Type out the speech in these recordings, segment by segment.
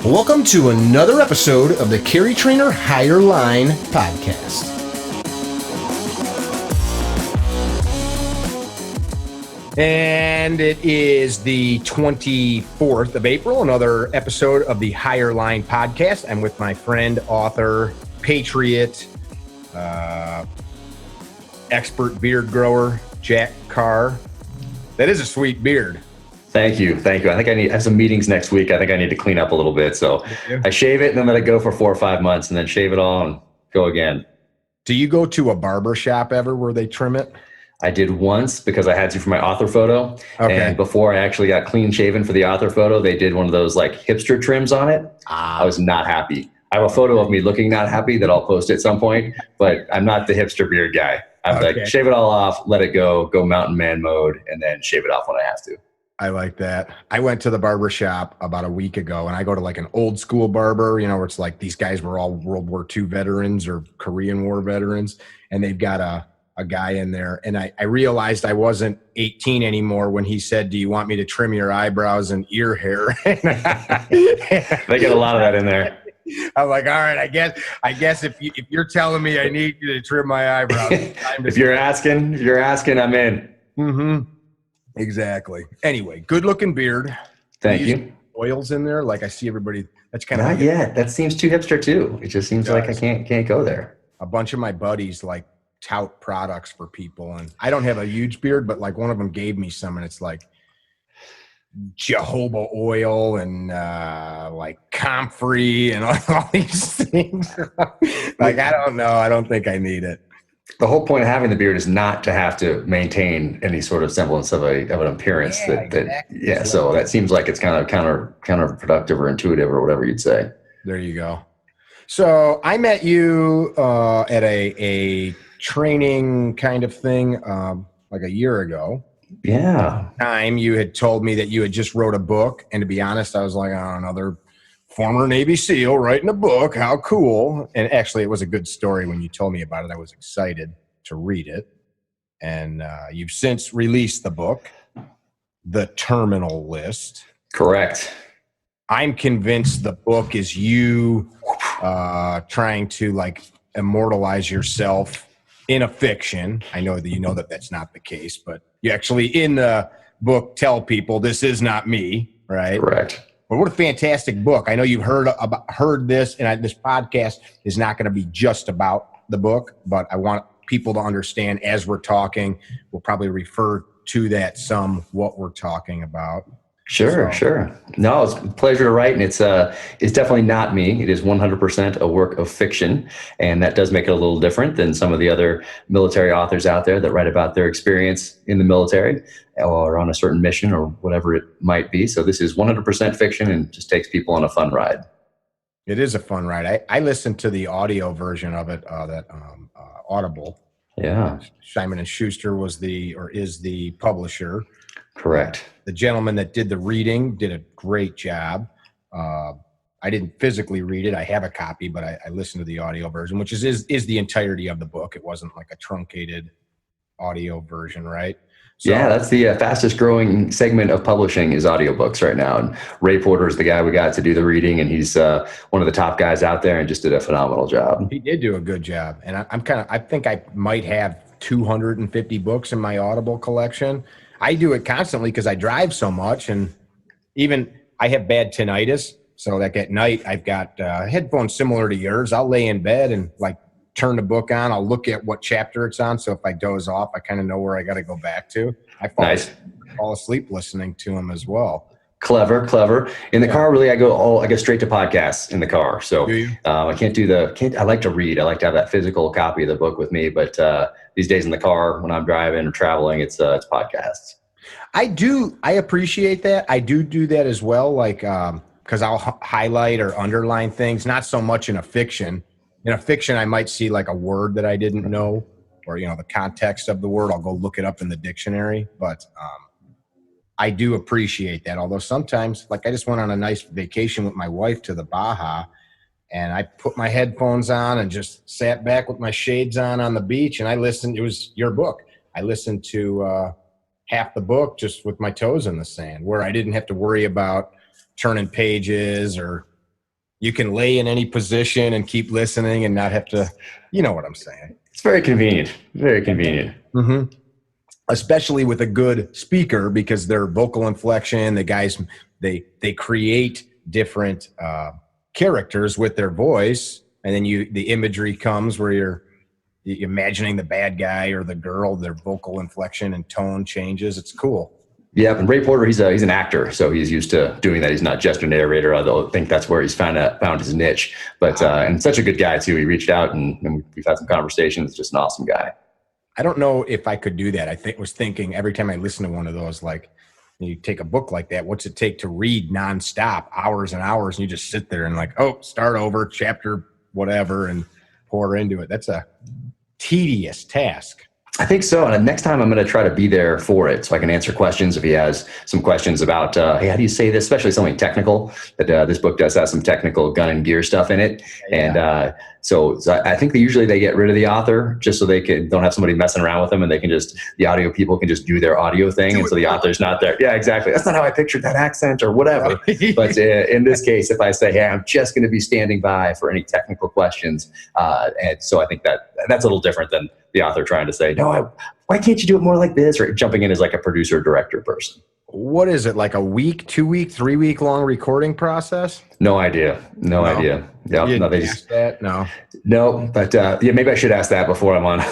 Welcome to another episode of the Carry Trainer Higher Line podcast. And it is the 24th of April, another episode of the Higher Line podcast. I'm with my friend, author, patriot, expert beard grower, Jack Carr. That is a sweet beard. Thank you. I think I have some meetings next week. I think I need to clean up a little bit. So I shave it and then let it go for 4 or 5 months and then shave it all and go again. Do you go to a barber shop ever where they trim it? I did once because I had to for my author photo. Okay. And before I actually got clean shaven for the author photo, they did one of those like hipster trims on it. I was not happy. I have a photo of me looking not happy that I'll post at some point, but I'm not the hipster beard guy. I'm like, shave it all off, let it go mountain man mode, and then shave it off when I have to. I like that. I went to the barber shop about a week ago, and I go to like an old school barber, you know, where it's like these guys were all World War II veterans or Korean War veterans, and they've got a guy in there. And I realized I wasn't 18 anymore when he said, "Do you want me to trim your eyebrows and ear hair?" They get a lot of that in there. I'm like, all right, I guess if you're telling me I need you to trim my eyebrows, if you're asking, I'm in. Mm-hmm. Exactly. Anyway, good looking beard. Thank you. Oils in there, like I see everybody. That's kind of not yet. That seems too hipster too. It just seems like I can't go there. A bunch of my buddies like tout products for people, and I don't have a huge beard, but like one of them gave me some, and it's like jojoba oil and like comfrey and all these things. Like I don't know. I don't think I need it. The whole point of having the beard is not to have to maintain any sort of semblance of an appearance. So that seems like it's kind of counterproductive or intuitive or whatever you'd say. There you go. So I met you at a training kind of thing like a year ago. Yeah. Time you had told me that you had just wrote a book, and to be honest, I was like, oh, another former Navy SEAL writing a book. How cool. And actually, it was a good story when you told me about it. I was excited to read it. And you've since released the book, The Terminal List. Correct. I'm convinced the book is you trying to like immortalize yourself in a fiction. I know that you know that that's not the case, but you actually in the book tell people this is not me, right? Correct. But what a fantastic book. I know you've heard this, and this podcast is not going to be just about the book, but I want people to understand as we're talking, we'll probably refer to that some, what we're talking about. Sure. No, it's a pleasure to write, and it's definitely not me. It is 100% a work of fiction, and that does make it a little different than some of the other military authors out there that write about their experience in the military or on a certain mission or whatever it might be. So this is 100% fiction and just takes people on a fun ride. It is a fun ride. I listened to the audio version of it, Audible. Yeah. Simon & Schuster is the publisher. Correct. The gentleman that did the reading did a great job. I didn't physically read it. I have a copy, but I listened to the audio version, which is the entirety of the book. It wasn't like a truncated audio version, right? So, yeah, that's the fastest growing segment of publishing is audiobooks right now. And Ray Porter is the guy we got to do the reading, and he's one of the top guys out there and just did a phenomenal job. He did do a good job. And I think I might have 250 books in my Audible collection. I do it constantly because I drive so much, and even I have bad tinnitus. So like at night, I've got headphones similar to yours. I'll lay in bed and like turn the book on. I'll look at what chapter it's on. So if I doze off, I kind of know where I got to go back to. I fall asleep listening to them as well. Clever. In the car, really, I go straight to podcasts in the car. So I I like to read. I like to have that physical copy of the book with me. But these days in the car, when I'm driving or traveling, it's podcasts. I appreciate that. I do that as well. Like, cause I'll highlight or underline things, not so much in a fiction. In a fiction, I might see like a word that I didn't know, or, the context of the word. I'll go look it up in the dictionary, but, I do appreciate that. Although sometimes, like I just went on a nice vacation with my wife to the Baja, and I put my headphones on and just sat back with my shades on the beach. And I listened. It was your book. I listened to half the book just with my toes in the sand, where I didn't have to worry about turning pages or You can lay in any position and keep listening and not have to, you know what I'm saying. It's very convenient. Very convenient. Mm-hmm. Especially with a good speaker, because their vocal inflection, the guys, they create different characters with their voice, and then the imagery comes where you're imagining the bad guy or the girl, their vocal inflection and tone changes. It's cool. Yeah, and Ray Porter, he's an actor, so he's used to doing that. He's not just a narrator. I think that's where he's found his niche. But and such a good guy too. He reached out and we've had some conversations. Just an awesome guy. I don't know if I could do that. I was thinking every time I listen to one of those, like you take a book like that, what's it take to read nonstop, hours and hours, and you just sit there and like, oh, start over, chapter whatever, and pour into it. That's a tedious task. I think so. And next time I'm going to try to be there for it so I can answer questions if he has some questions about, hey, how do you say this? Especially something technical. That this book does have some technical gun and gear stuff in it. Yeah. And so I think they get rid of the author just so they don't have somebody messing around with them, and they can the audio people can just do their audio thing. And so the author's not there. Yeah, exactly. That's not how I pictured that accent or whatever. But in this case, if I say, hey, I'm just going to be standing by for any technical questions. And so I think that's a little different than the author trying to say, no, why can't you do it more like this? Or jumping in as like a producer director person. What is it, like a week, 2 week, 3 week long recording process? No idea. No idea. Yep. You didn't ask that? No, but yeah, maybe I should ask that before I'm on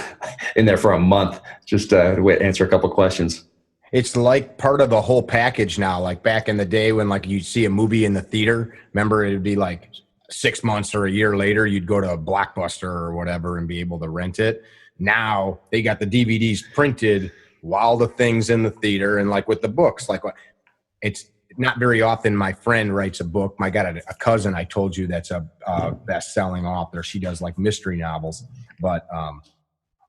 in there for a month, just to answer a couple questions. It's like part of the whole package now. Like back in the day when like you see a movie in the theater, remember it'd be like 6 months or a year later, you'd go to a Blockbuster or whatever and be able to rent it. Now they got the DVDs printed while the thing's in the theater. And like with the books, like it's not very often my friend writes a book. I got a cousin I told you that's a best-selling author. She does like mystery novels. But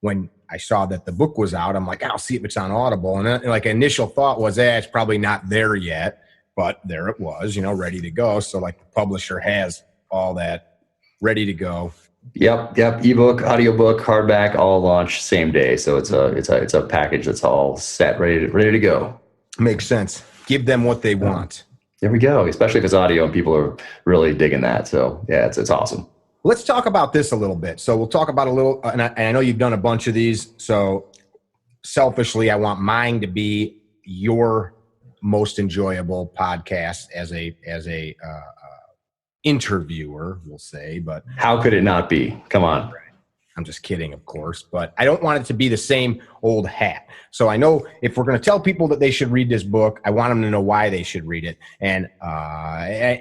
when I saw that the book was out, I'm like, I'll see if it's on Audible. And like initial thought was, it's probably not there yet. But there it was, ready to go. So like the publisher has all that ready to go. Yep. Ebook, audiobook, hardback, all launched same day. So it's a package that's all set, ready to go. Makes sense. Give them what they want. There we go. Especially if it's audio and people are really digging that. So yeah, it's awesome. Let's talk about this a little bit. So we'll talk about a little, and I know you've done a bunch of these. So selfishly, I want mine to be your most enjoyable podcast as a interviewer, we'll say. But how could it not be? Come on. I'm just kidding, of course, but I don't want it to be the same old hat. So I know if we're going to tell people that they should read this book, I want them to know why they should read it. And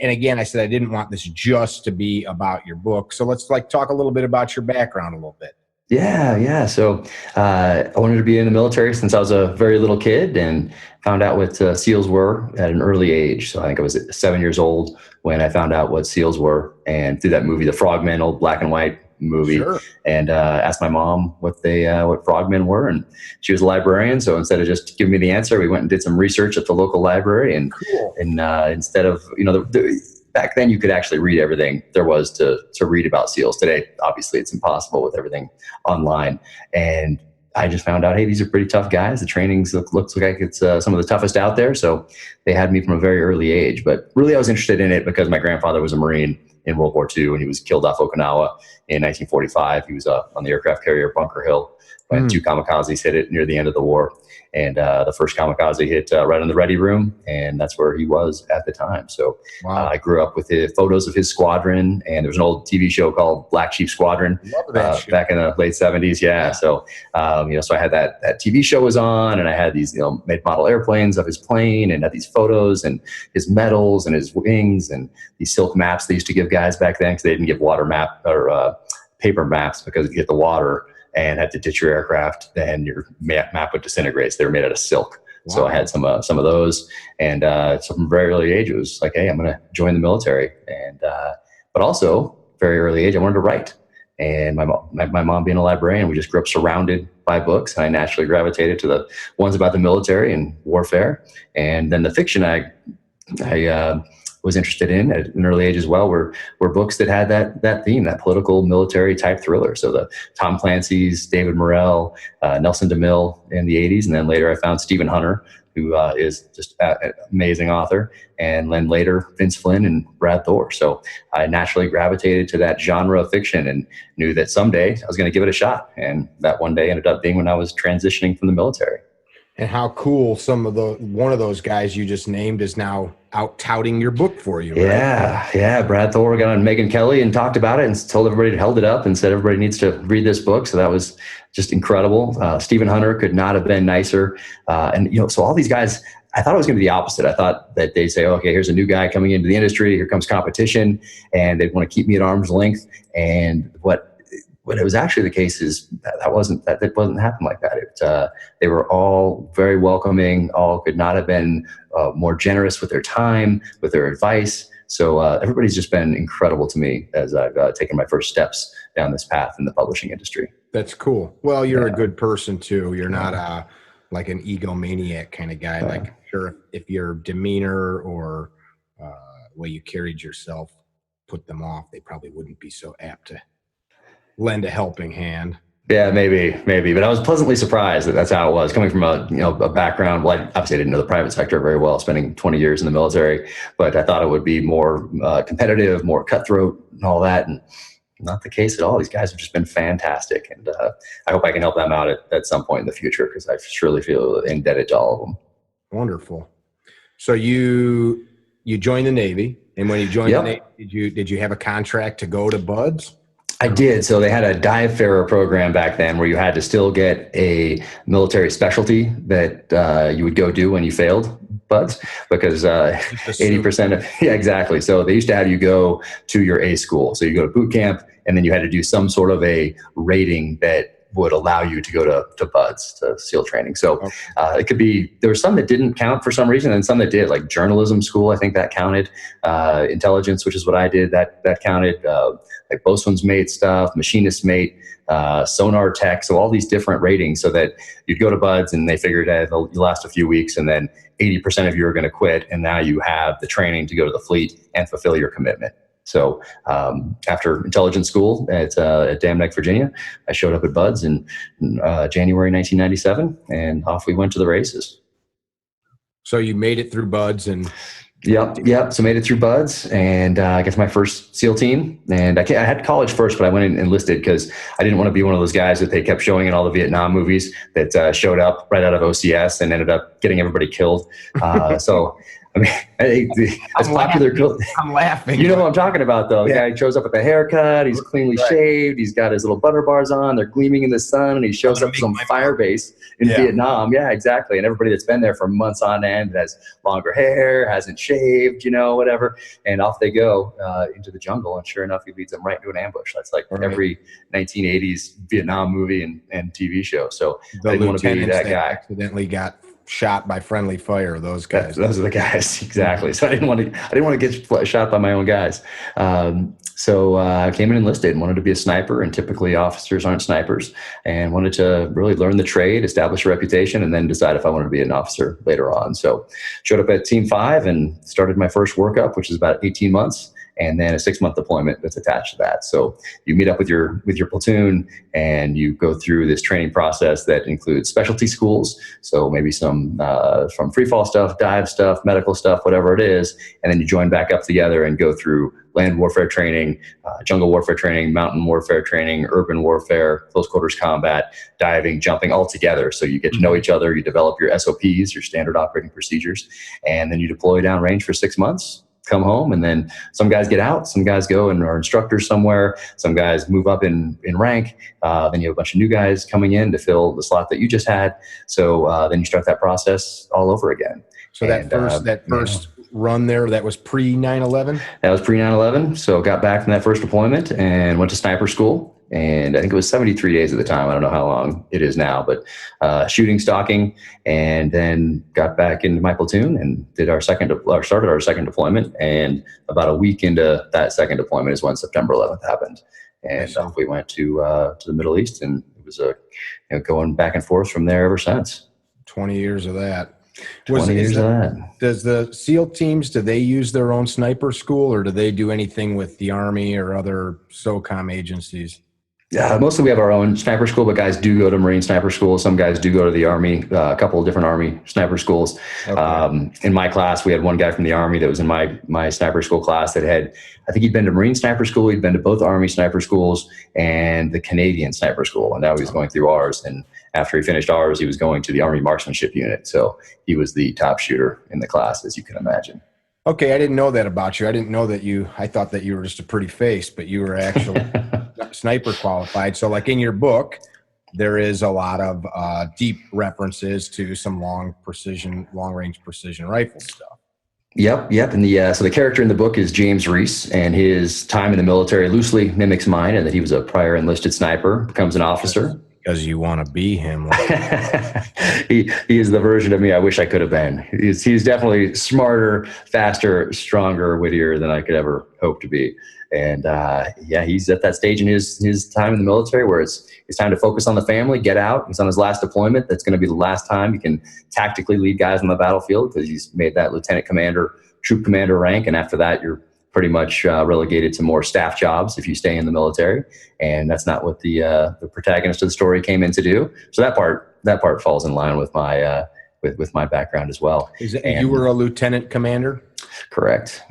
again, I said I didn't want this just to be about your book. So let's talk a little bit about your background a little bit. Yeah. So I wanted to be in the military since I was a very little kid, and found out what SEALs were at an early age. So I think I was 7 years old when I found out what SEALs were, and through that movie, The Frogmen, old black and white movie. Sure. And asked my mom what frogmen were, and she was a librarian. So instead of just giving me the answer, we went and did some research at the local library. And cool. And instead of back then you could actually read everything there was to read about SEALs. Today, obviously, it's impossible with everything online. And I just found out, hey, these are pretty tough guys. The trainings looks like it's some of the toughest out there. So they had me from a very early age. But really, I was interested in it because my grandfather was a Marine in World War II, and he was killed off Okinawa in 1945. He was on the aircraft carrier Bunker Hill when 2 kamikazes hit it near the end of the war. And the first kamikaze hit right in the ready room, and that's where he was at the time. So wow. I grew up with the photos of his squadron, and there was an old TV show called Black Sheep Squadron back in the late 70s. Yeah. So, so I had that TV show was on, and I had these, made model airplanes of his plane, and had these photos and his medals and his wings and these silk maps they used to give guys back then, because they didn't give water map or paper maps, because if you hit the water and had to ditch your aircraft, then your map would disintegrate. So they were made out of silk. Wow. So I had some of those, and so from a very early age, it was like, hey, I'm going to join the military. And but also very early age, I wanted to write. And my mom being a librarian, we just grew up surrounded by books, and I naturally gravitated to the ones about the military and warfare. And then the fiction I was interested in at an early age as well were books that had that theme, that political military type thriller. So the Tom Clancy's, David Morrell, Nelson DeMille in the 80s. And then later I found Stephen Hunter, who is just an amazing author, and then later Vince Flynn and Brad Thor. So I naturally gravitated to that genre of fiction and knew that someday I was going to give it a shot. And that one day ended up being when I was transitioning from the military. And how cool one of those guys you just named is now out touting your book for you, right? Yeah. Brad Thor got on Megyn Kelly and talked about it and told everybody, held it up and said everybody needs to read this book. So that was just incredible. Stephen Hunter could not have been nicer. And so all these guys, I thought it was going to be the opposite. I thought that they'd say, okay, here's a new guy coming into the industry. Here comes competition, and they'd want to keep me at arm's length. And what it was actually the case is that wasn't happen like that. They were all very welcoming. All could not have been more generous with their time, with their advice. So everybody's just been incredible to me as I've taken my first steps down this path in the publishing industry. That's cool. Well, you're a good person too. You're not like an egomaniac kind of guy. Like, sure, if your demeanor or way you carried yourself put them off, they probably wouldn't be so apt to lend a helping hand. Yeah, maybe, but I was pleasantly surprised that that's how it was, coming from a background. Well, obviously I didn't know the private sector very well, spending 20 years in the military, but I thought it would be more competitive, more cutthroat and all that. And not the case at all. These guys have just been fantastic. And I hope I can help them out at some point in the future, because I surely feel indebted to all of them. Wonderful. So you joined the Navy, and when you joined the Navy, did you have a contract to go to BUD/S? I did. So they had a dive farer program back then where you had to still get a military specialty that you would go do when you failed BUD/S, because 80% of, exactly. So they used to have you go to your A school. So you go to boot camp, and then you had to do some sort of a rating that would allow you to go to BUD/S, to SEAL training. So it could be, there were some that didn't count for some reason, and some that did, like journalism school, I think that counted. Intelligence, which is what I did, that counted. Like bosun's mate stuff, machinist mate, sonar tech. So all these different ratings, so that you'd go to BUD/S and they figured you'll last a few weeks, and then 80% of you are going to quit. And now you have the training to go to the fleet and fulfill your commitment. So after intelligence school at Dam Neck, Virginia, I showed up at BUD/S in January 1997, and off we went to the races. So you made it through BUD/S and... Yep. So made it through BUD/S, and I got to my first SEAL team. And I had college first, but I went and enlisted because I didn't want to be one of those guys that they kept showing in all the Vietnam movies that showed up right out of OCS and ended up getting everybody killed. So I mean, as popular. I'm laughing. You know what I'm talking about, though. The guy shows up with a haircut. He's cleanly shaved. He's got his little butter bars on. They're gleaming in the sun, and he shows up to some fire base in Vietnam. Yeah, exactly. And everybody that's been there for months on end has longer hair, hasn't shaved, whatever. And off they go into the jungle. And sure enough, he leads them right into an ambush. That's like every 1980s Vietnam movie and TV show. So I didn't want to be that guy. Accidentally got shot by friendly fire. Those guys. Those are the guys, exactly. So I didn't want to get shot by my own guys. So I came in enlisted and wanted to be a sniper, and typically officers aren't snipers, and wanted to really learn the trade, establish a reputation, and then decide if I wanted to be an officer later on. So showed up at Team 5 and started my first workup, which is about 18 months. And then a 6-month deployment that's attached to that. So you meet up with your platoon, and you go through this training process that includes specialty schools. So maybe some from free fall stuff, dive stuff, medical stuff, whatever it is. And then you join back up together and go through land warfare training, jungle warfare training, mountain warfare training, urban warfare, close quarters combat, diving, jumping, all together. So you get to know each other. You develop your SOPs, your standard operating procedures, and then you deploy downrange for 6 months. Come home, and then some guys get out, some guys go and are instructors somewhere, some guys move up in rank, then you have a bunch of new guys coming in to fill the slot that you just had. So then you start that process all over again. So that first run there, that was pre 9/11? That was pre 9/11. So got back from that first deployment and went to sniper school. And I think it was 73 days at the time. I don't know how long it is now, but shooting, stalking, and then got back into my platoon and did started our second deployment. And about a week into that second deployment is when September 11th happened. And we went to the Middle East, and it was going back and forth from there ever since. 20 years of that. 20 years of that. Does the SEAL teams, do they use their own sniper school, or do they do anything with the Army or other SOCOM agencies? Mostly we have our own sniper school, but guys do go to Marine sniper school. Some guys do go to the Army, a couple of different Army sniper schools. Okay. In my class, we had one guy from the Army that was in my sniper school class that had, I think he'd been to Marine sniper school, he'd been to both Army sniper schools and the Canadian sniper school. And now he's going through ours. And after he finished ours, he was going to the Army marksmanship unit. So he was the top shooter in the class, as you can imagine. Okay, I didn't know that about you. I didn't know that I thought that you were just a pretty face, but you were actually sniper qualified. So like in your book, there is a lot of deep references to some long range precision rifle stuff. Yep. And so the character in the book is James Reese, and his time in the military loosely mimics mine, and that he was a prior enlisted sniper, becomes an officer. Because you want to be him. He is the version of me I wish I could have been. He's definitely smarter, faster, stronger, wittier than I could ever hope to be. And he's at that stage in his time in the military where it's time to focus on the family, get out. He's on his last deployment. That's going to be the last time he can tactically lead guys on the battlefield, because he's made that lieutenant commander, troop commander rank. And after that, you're pretty much relegated to more staff jobs if you stay in the military. And that's not what the protagonist of the story came in to do. So that part falls in line with my with my background as well. You were a lieutenant commander? Correct.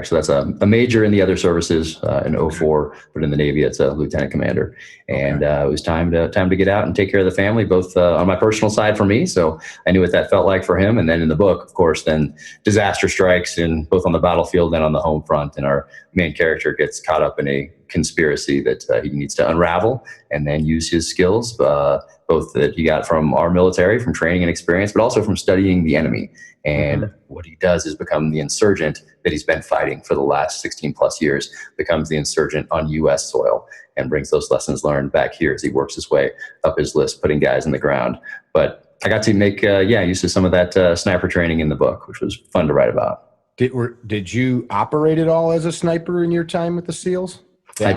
So that's a major in the other services in 04, but in the Navy, it's a lieutenant commander. And it was time to get out and take care of the family, both on my personal side for me. So I knew what that felt like for him. And then in the book, of course, then disaster strikes, and both on the battlefield and on the home front. And our main character gets caught up in a conspiracy that he needs to unravel, and then use his skills, both that he got from our military, from training and experience, but also from studying the enemy. And what he does is become the insurgent that he's been fighting for the last 16 plus years, becomes the insurgent on U.S. soil, and brings those lessons learned back here as he works his way up his list, putting guys in the ground. But I got to make use of some of that sniper training in the book, which was fun to write about. Did you operate at all as a sniper in your time with the SEALs? Yeah. I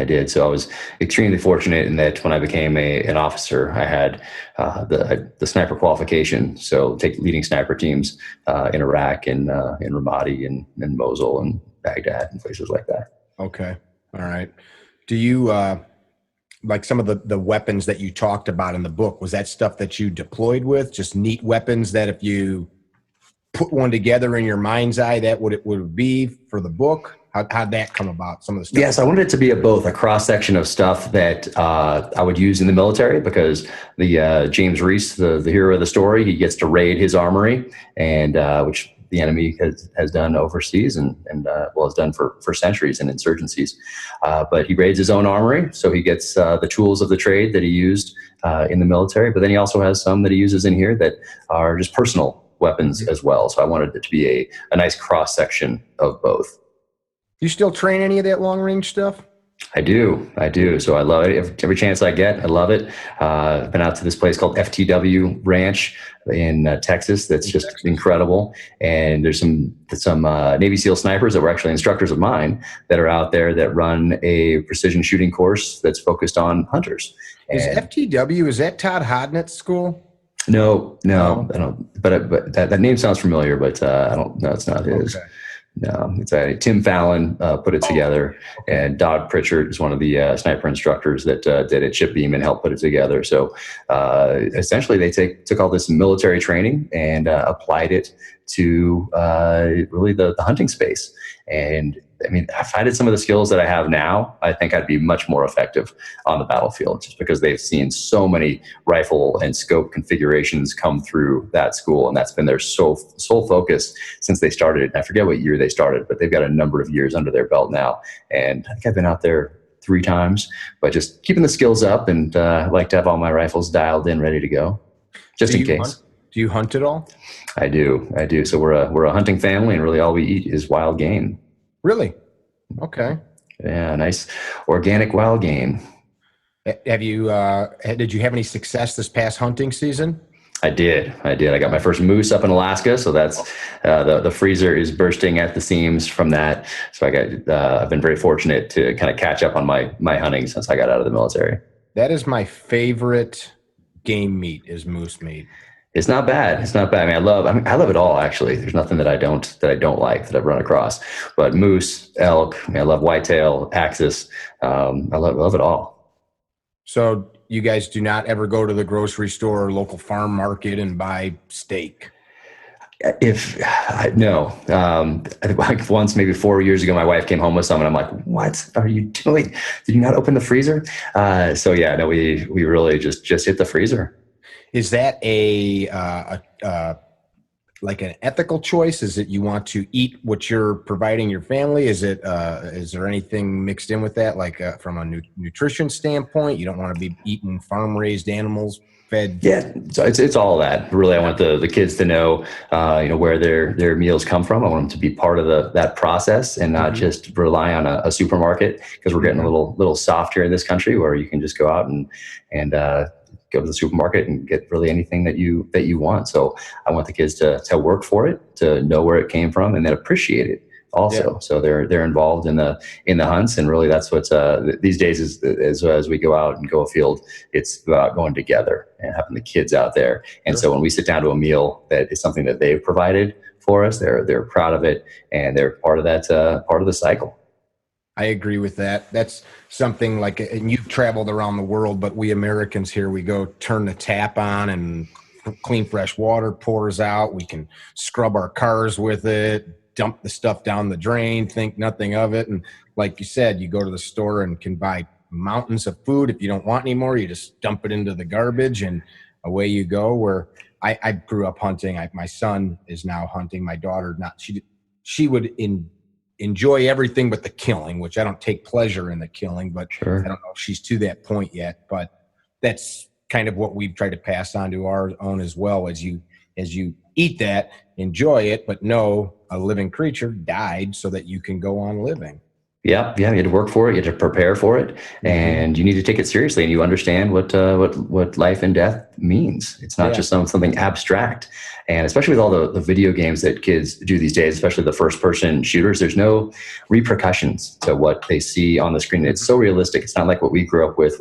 did. So I was extremely fortunate in that when I became an officer, I had the sniper qualification. So leading sniper teams in Iraq and in Ramadi and Mosul and Baghdad and places like that. Okay. All right. Do you like some of the weapons that you talked about in the book? Was that stuff that you deployed with? Just neat weapons that if you put one together in your mind's eye, that what it would be for the book? How'd that come about? Some of the stuff. Yes, I wanted it to be a cross section of stuff that I would use in the military, because the James Reese, the hero of the story, he gets to raid his armory, and which the enemy has done overseas and has done for centuries in insurgencies. But he raids his own armory, so he gets the tools of the trade that he used in the military. But then he also has some that he uses in here that are just personal weapons as well. So I wanted it to be a nice cross section of both. You still train any of that long range stuff? I do. So I love it. Every chance I get, I love it. I've been out to this place called FTW Ranch in Texas. That's just incredible. And there's some Navy SEAL snipers that were actually instructors of mine that are out there that run a precision shooting course that's focused on hunters. Is FTW, is that Todd Hodnett's school? No, I don't. But that name sounds familiar, but I don't. No, it's not his. Okay. No, it's Tim Fallon put it together, and Doug Pritchard is one of the sniper instructors that did it. Chip Beam and helped put it together. So essentially, they took all this military training and applied it to really the hunting space. And I mean, if I did some of the skills that I have now, I think I'd be much more effective on the battlefield, just because they've seen so many rifle and scope configurations come through that school. And that's been their sole focus since they started. I forget what year they started, but they've got a number of years under their belt now. And I think I've been out there 3 times, but just keeping the skills up, and I like to have all my rifles dialed in, ready to go, just in case. Do you hunt at all? I do. So we're a hunting family, and really all we eat is wild game. Really? Okay. Yeah, nice organic wild game. Have you? Did you have any success this past hunting season? I did. I got my first moose up in Alaska, so that's the freezer is bursting at the seams from that. So I've been very fortunate to kind of catch up on my hunting since I got out of the military. That is my favorite game meat, is moose meat. It's not bad. I mean, I love it all, actually. There's nothing that I don't like that I've run across. But moose, elk, I love whitetail, axis. I love it all. So you guys do not ever go to the grocery store or local farm market and buy steak? No, like once, maybe 4 years ago, my wife came home with some, and I'm like, "What are you doing? Did you not open the freezer?" So yeah, no, we really just hit the freezer. Is that like an ethical choice? Is it you want to eat what you're providing your family? Is there anything mixed in with that, like from a nutrition standpoint? You don't want to be eating farm raised animals fed. Yeah, so it's all that. Really, I want the kids to know, where their meals come from. I want them to be part of that process and not Mhm. just rely on a supermarket, because we're getting a Mhm. little soft here in this country, where you can just go out and go to the supermarket and get really anything that you want. So I want the kids to work for it, to know where it came from, and then appreciate it Yeah. also. So they're involved in the hunts, and really that's what's these days is as we go out and go afield, it's about going together and having the kids out there. And Sure. so when we sit down to a meal that is something that they've provided for us, they're proud of it, and they're part of that part of the cycle. I agree with that. That's something like, and you've traveled around the world, but we Americans here, we go turn the tap on and clean fresh water pours out. We can scrub our cars with it, dump the stuff down the drain, think nothing of it. And like you said, you go to the store and can buy mountains of food. If you don't want any more, you just dump it into the garbage and away you go. Where I grew up hunting. My son is now hunting. My daughter, not, she would enjoy everything but the killing, which I don't take pleasure in the killing, but I Sure. don't know if she's to that point yet. But that's kind of what we've tried to pass on to our own as well. As you eat that, enjoy it, but know a living creature died so that you can go on living. Yeah, yeah, you had to work for it, you had to prepare for it, Hmm. and you need to take it seriously, and you understand what life and death means. It's not Yeah. just something abstract. And especially with all the video games that kids do these days, especially the first person shooters, there's no repercussions to what they see on the screen. It's Mhm. so realistic. It's not like what we grew up with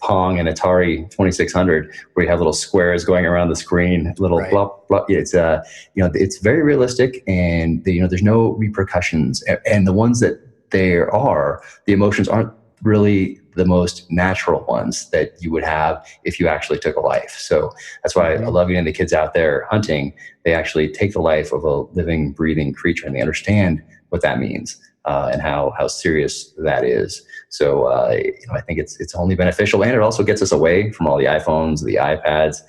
Pong and Atari 2600, where you have little squares going around the screen, little Right. blah blah. It's it's very realistic, and there's no repercussions. And the ones that there are, the emotions aren't really the most natural ones that you would have if you actually took a life. So that's why I Hmm. love getting the kids out there hunting. They actually take the life of a living, breathing creature, and they understand what that means, and how serious that is. So I think it's only beneficial, and it also gets us away from all the iPhones, the iPads,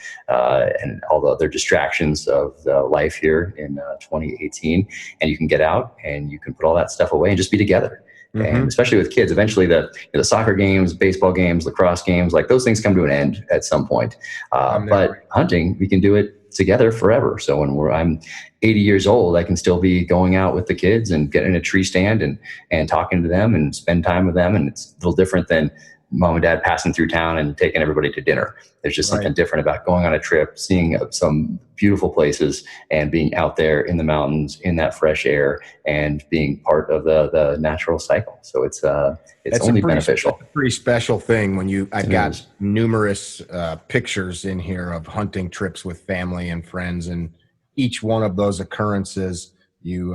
and all the other distractions of life here in 2018. And you can get out and you can put all that stuff away and just be together. And Hmm. especially with kids, eventually the soccer games, baseball games, lacrosse games, like those things come to an end at some point. I'm there But hunting, we can do it together forever. So when I'm 80 years old, I can still be going out with the kids and getting in a tree stand and talking to them and spend time with them. And it's a little different than mom and dad passing through town and taking everybody to dinner. There's just right. something different about going on a trip, seeing some beautiful places, and being out there in the mountains in that fresh air and being part of the natural cycle. So it's That's a only pretty that's beneficial. a pretty special thing when I've It got is. numerous pictures in here of hunting trips with family and friends, and each one of those occurrences, you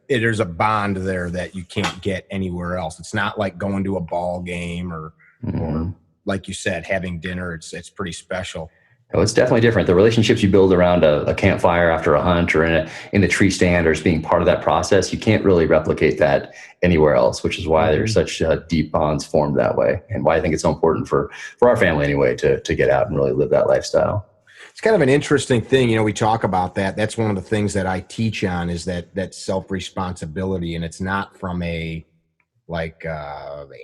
there's a bond there that you can't get anywhere else. It's not like going to a ball game or Mhm. like you said, having dinner. It's pretty special. Oh, it's definitely different. The relationships you build around a campfire after a hunt, or in the tree stand, or just being part of that process, you can't really replicate that anywhere else. Which is why there's Mhm. such deep bonds formed that way, and why I think it's so important for our family anyway to get out and really live that lifestyle. It's kind of an interesting thing. We talk about that. That's one of the things that I teach on is that self responsibility, and it's not from a like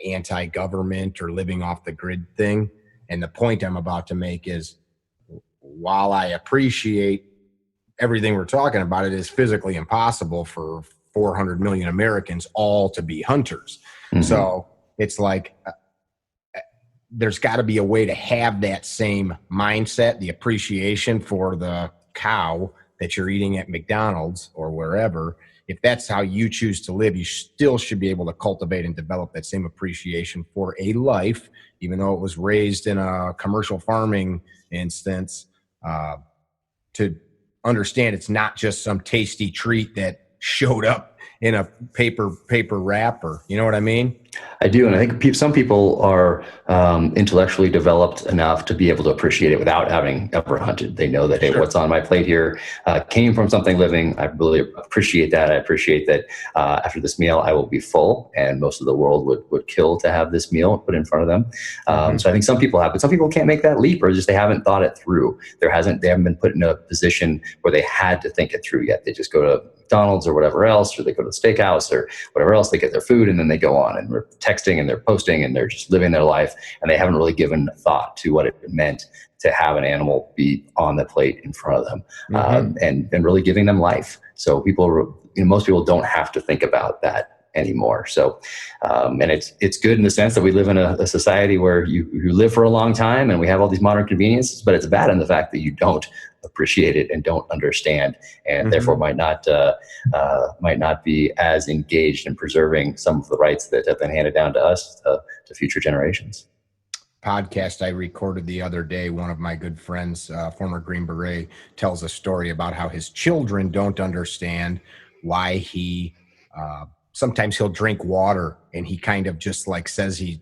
anti-government or living off the grid thing. And the point I'm about to make is, while I appreciate everything we're talking about, it is physically impossible for 400 million Americans all to be hunters. Hmm. So it's like there's got to be a way to have that same mindset, the appreciation for the cow that you're eating at McDonald's or wherever. If that's how you choose to live, you still should be able to cultivate and develop that same appreciation for a life, even though it was raised in a commercial farming instance, uh, to understand it's not just some tasty treat that showed up in a paper wrapper. You know what I mean? I do, and I think some people are intellectually developed enough to be able to appreciate it without having ever hunted. They know that, hey, what's on my plate here came from something living. I really appreciate that. I appreciate that after this meal, I will be full, and most of the world would kill to have this meal put in front of them. So I think some people have, but some people can't make that leap, or just they haven't thought it through. They haven't been put in a position where they had to think it through yet. They just go to McDonald's or whatever else, or they go to the steakhouse or whatever else, they get their food and then they go on and we're texting and they're posting and they're just living their life, and they haven't really given thought to what it meant to have an animal be on the plate in front of them, and really giving them life. So most people don't have to think about that anymore. So, and it's good in the sense that we live in a society where you live for a long time and we have all these modern conveniences, but it's bad in the fact that you don't appreciate it and don't understand, and therefore might not be as engaged in preserving some of the rights that have been handed down to us to future generations. Podcast I recorded the other day, one of my good friends, former Green Beret, tells a story about how his children don't understand why he sometimes he'll drink water and he kind of just like says he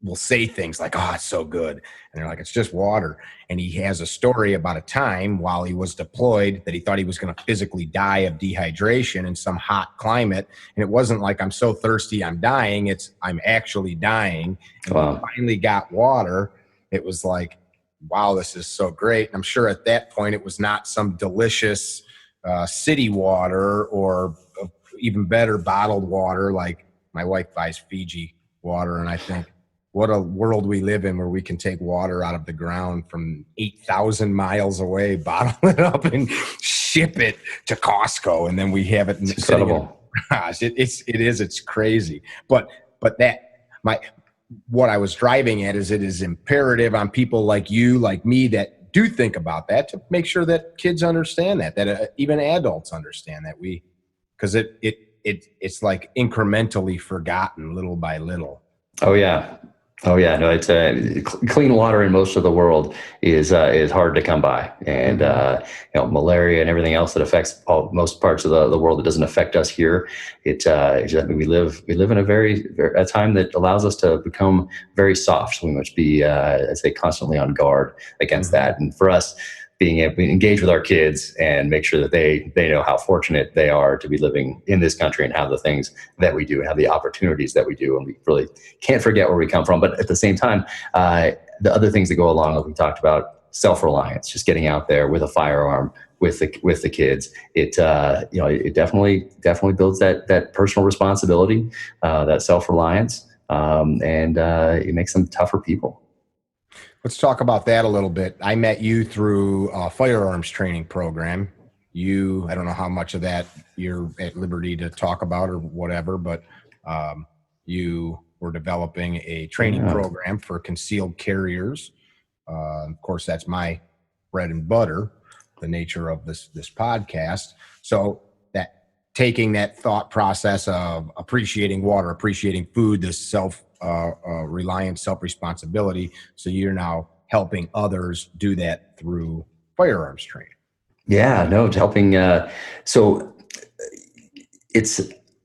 will say things like, oh, it's so good. And they're like, it's just water. And he has a story about a time while he was deployed that he thought he was going to physically die of dehydration in some hot climate. And it wasn't like, I'm so thirsty, I'm dying. It's, I'm actually dying. And when he finally got water, it was like, wow, this is so great. And I'm sure at that point, it was not some delicious city water or even better bottled water. Like my wife buys Fiji water, and I think, what a world we live in where we can take water out of the ground from 8,000 miles away, bottle it up and ship it to Costco. And then we have it. It's incredible. It's crazy. But what I was driving at is it is imperative on people like you, like me, that do think about that, to make sure that kids understand that even adults understand that because it's like incrementally forgotten little by little. Oh yeah. No, it's clean water in most of the world is hard to come by, and malaria and everything else that affects most parts of the world that doesn't affect us here. We live in a time that allows us to become very soft. So we must be, I'd say, constantly on guard against that. And for us, being able to engage with our kids and make sure that they know how fortunate they are to be living in this country and have the things that we do and have the opportunities that we do. And we really can't forget where we come from. But at the same time, the other things that go along, like we talked about, self-reliance, just getting out there with a firearm with the kids. It definitely builds that personal responsibility, that self-reliance, and it makes them tougher people. Let's talk about that a little bit. I met you through a firearms training program. I don't know how much of that you're at liberty to talk about or whatever, but you were developing a training program for concealed carriers. Of course, that's my bread and butter, the nature of this podcast. So that taking that thought process of appreciating water, appreciating food, this self-reliance, self-responsibility. So you're now helping others do that through firearms training. Yeah, no, helping. So it's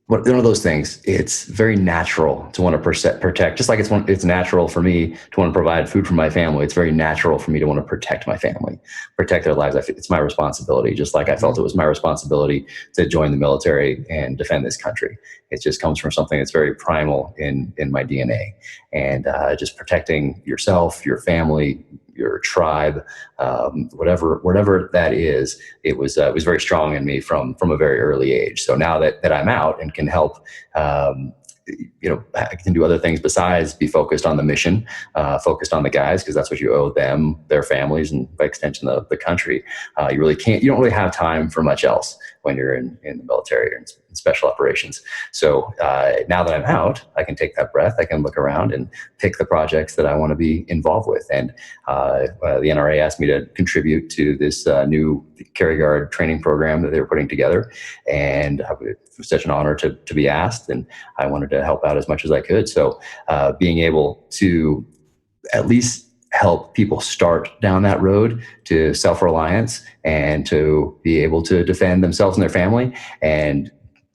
one of those things. It's very natural to want to protect, just like it's natural for me to want to provide food for my family. It's very natural for me to want to protect my family, protect their lives. It's my responsibility, just like I felt it was my responsibility to join the military and defend this country. It just comes from something that's very primal in my DNA. And just protecting yourself, your family, your tribe, whatever that is, it was very strong in me from a very early age. So now that I'm out and can help, I can do other things besides be focused on the mission, focused on the guys, because that's what you owe them, their families, and by extension the country. You don't really have time for much else when you're in the military or in special operations. So now that I'm out, I can take that breath. I can look around and pick the projects that I want to be involved with. And the NRA asked me to contribute to this new Carry Guard training program that they were putting together. And it was such an honor to be asked. And I wanted to help out as much as I could. So being able to at least help people start down that road to self-reliance and to be able to defend themselves and their family, and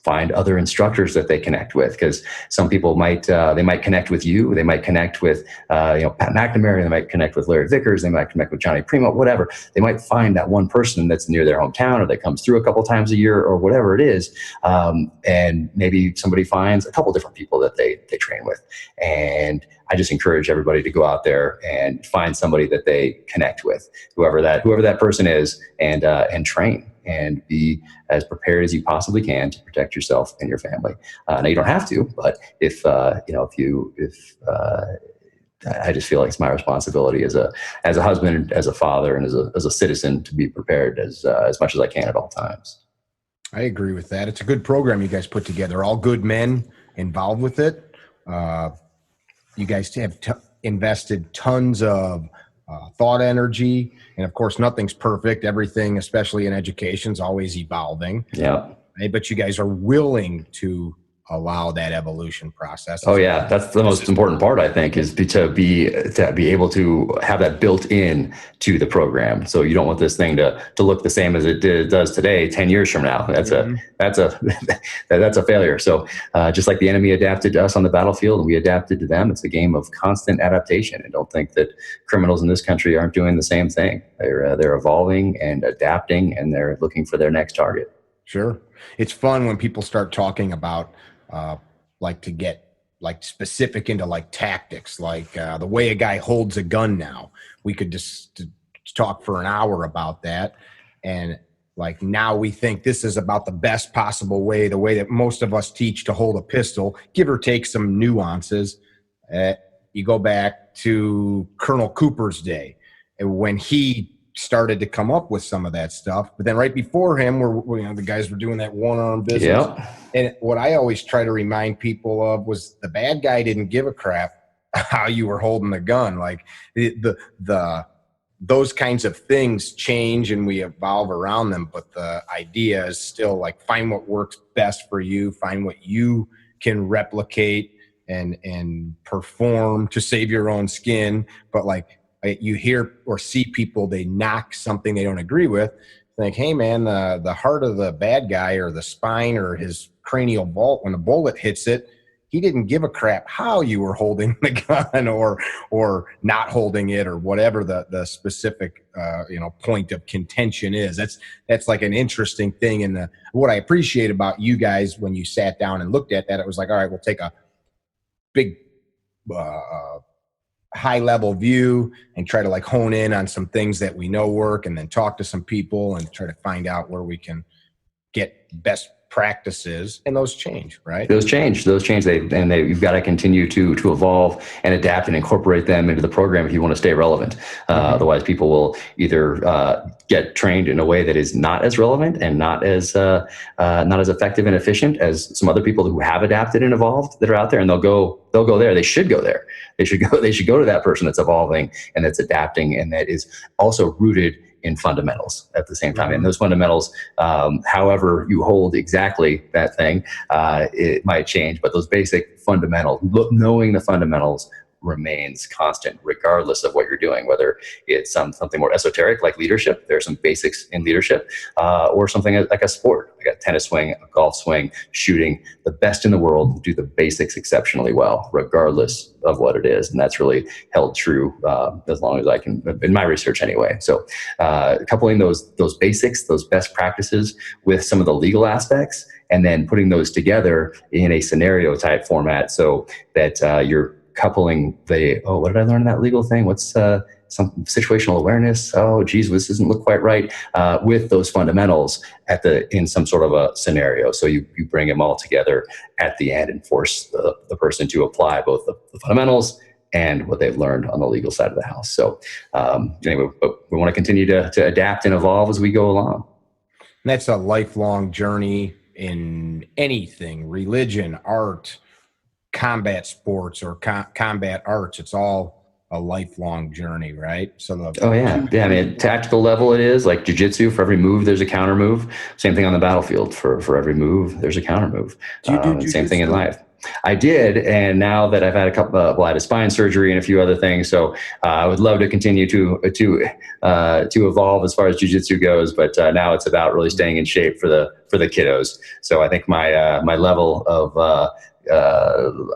find other instructors that they connect with, because some people might they might connect with you, they might connect with Pat McNamara, they might connect with Larry Vickers, they might connect with Johnny Primo, whatever. They might find that one person that's near their hometown, or that comes through a couple times a year, or whatever it is, and maybe somebody finds a couple different people that they train with. And I just encourage everybody to go out there and find somebody that they connect with, whoever that person is, and train and be as prepared as you possibly can to protect yourself and your family. Now you don't have to, but if I just feel like it's my responsibility as a husband, as a father, and as a citizen to be prepared as much as I can at all times. I agree with that. It's a good program you guys put together. All good men involved with it. You guys have invested tons of thought energy, and of course, nothing's perfect. Everything, especially in education, is always evolving. Yeah. Right? But you guys are willing to allow that evolution process. Oh yeah, that's the most important part, I think, is to be able to have that built in to the program. So you don't want this thing to look the same as it does today 10 years from now. That's a failure. So just like the enemy adapted to us on the battlefield and we adapted to them, it's a game of constant adaptation. And don't think that criminals in this country aren't doing the same thing. They're evolving and adapting, and they're looking for their next target. Sure. It's fun when people start talking about like to get like specific into like tactics, like the way a guy holds a gun now. We could just talk for an hour about that. And like now we think this is about the best possible way, the way that most of us teach to hold a pistol, give or take some nuances. You go back to Colonel Cooper's day, and when he started to come up with some of that stuff, but then right before him, the guys were doing that one-arm business. Yep. And what I always try to remind people of was the bad guy didn't give a crap how you were holding the gun. Like those kinds of things change and we evolve around them, but the idea is still like find what works best for you, find what you can replicate and perform to save your own skin. But like, you hear or see people, they knock something they don't agree with, think, hey man, the heart of the bad guy or the spine or his cranial vault, when a bullet hits it, he didn't give a crap how you were holding the gun or not holding it or whatever the specific point of contention is. That's like an interesting thing. And what I appreciate about you guys when you sat down and looked at that, it was like, all right, we'll take a big high level view and try to like hone in on some things that we know work, and then talk to some people and try to find out where we can get best practices, and those change, right? Those change. You've got to continue to evolve and adapt and incorporate them into the program if you want to stay relevant. Otherwise, people will either get trained in a way that is not as relevant and not as effective and efficient as some other people who have adapted and evolved that are out there, and they'll go there. They should go there. They should go to that person that's evolving and that's adapting and that is also rooted in fundamentals at the same time. And those fundamentals, however you hold exactly that thing, it might change, but those basic fundamentals, knowing the fundamentals remains constant regardless of what you're doing, whether it's something more esoteric like leadership. There are some basics in leadership, or something like a sport, like a tennis swing, a golf swing, shooting. The best in the world do the basics exceptionally well, regardless of what it is. And that's really held true as long as I can, in my research anyway. So coupling those basics, those best practices with some of the legal aspects, and then putting those together in a scenario type format so that you're coupling what did I learn in that legal thing? What's some situational awareness? Oh, geez, this doesn't look quite right. With those fundamentals in some sort of a scenario. So you bring them all together at the end and force the person to apply both the fundamentals and what they've learned on the legal side of the house. So anyway, but we want to continue to adapt and evolve as we go along. And that's a lifelong journey in anything, religion, art, combat sports, or combat arts. It's all a lifelong journey, right? So I mean, at tactical level, it is like jiu-jitsu. For every move, there's a counter move. Same thing on the battlefield. For every move, there's a counter move. Do you do same thing in life. I did, and now that I've had well, I had a spine surgery and a few other things, so I would love to continue to evolve as far as jiu-jitsu goes. But now it's about really staying in shape for the kiddos. So I think my level of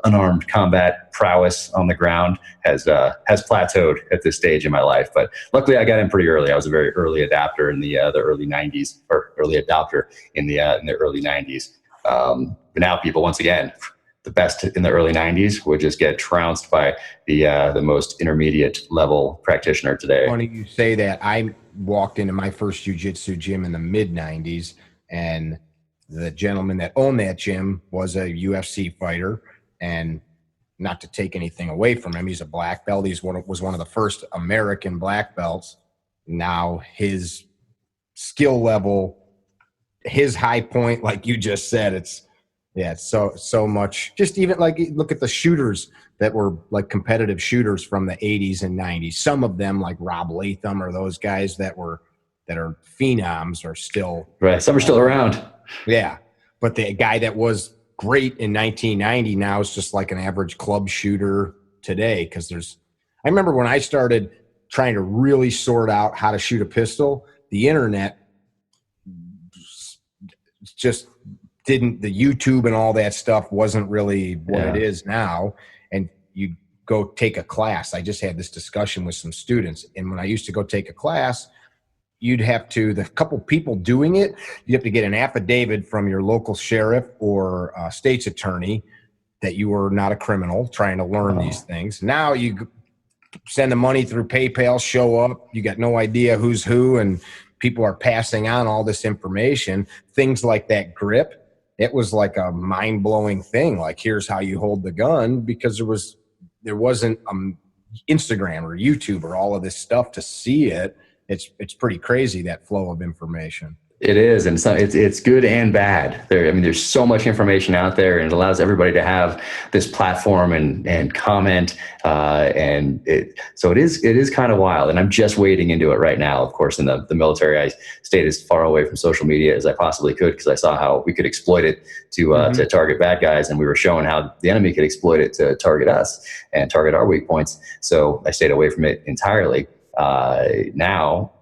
unarmed combat prowess on the ground has plateaued at this stage in my life. But luckily, I got in pretty early. I was a very early adapter in the early '90s, or early adopter in the early '90s. But now people, once again, the best in the early '90s would just get trounced by the most intermediate level practitioner today. Funny you say that. I walked into my first jiu-jitsu gym in the mid '90s, and the gentleman that owned that gym was a UFC fighter. And not to take anything away from him, he's a black belt. Was one of the first American black belts. Now his skill level, his high point, like you just said, it's so much. Just even like look at the shooters that were like competitive shooters from the '80s and '90s. Some of them, like Rob Latham or those guys that are phenoms, are still right. Some are still around. Yeah, but the guy that was great in 1990 now is just like an average club shooter today. Because I remember when I started trying to really sort out how to shoot a pistol, the internet just didn't, the YouTube and all that stuff wasn't really what it is now. And you go take a class. I just had this discussion with some students. And when I used to go take a class, you'd have to, the couple people doing it, you have to get an affidavit from your local sheriff or state's attorney that you were not a criminal trying to learn these things. Now you send the money through PayPal, show up, you got no idea who's who, and people are passing on all this information. Things like that grip, it was like a mind-blowing thing. Like, here's how you hold the gun, because there wasn't Instagram or YouTube or all of this stuff to see it. It's pretty crazy, that flow of information. It is, and so it's good and bad. There's so much information out there, and it allows everybody to have this platform and comment, so it is kind of wild. And I'm just wading into it right now. Of course, in the military, I stayed as far away from social media as I possibly could, because I saw how we could exploit it to target bad guys, and we were showing how the enemy could exploit it to target us and target our weak points. So I stayed away from it entirely. Now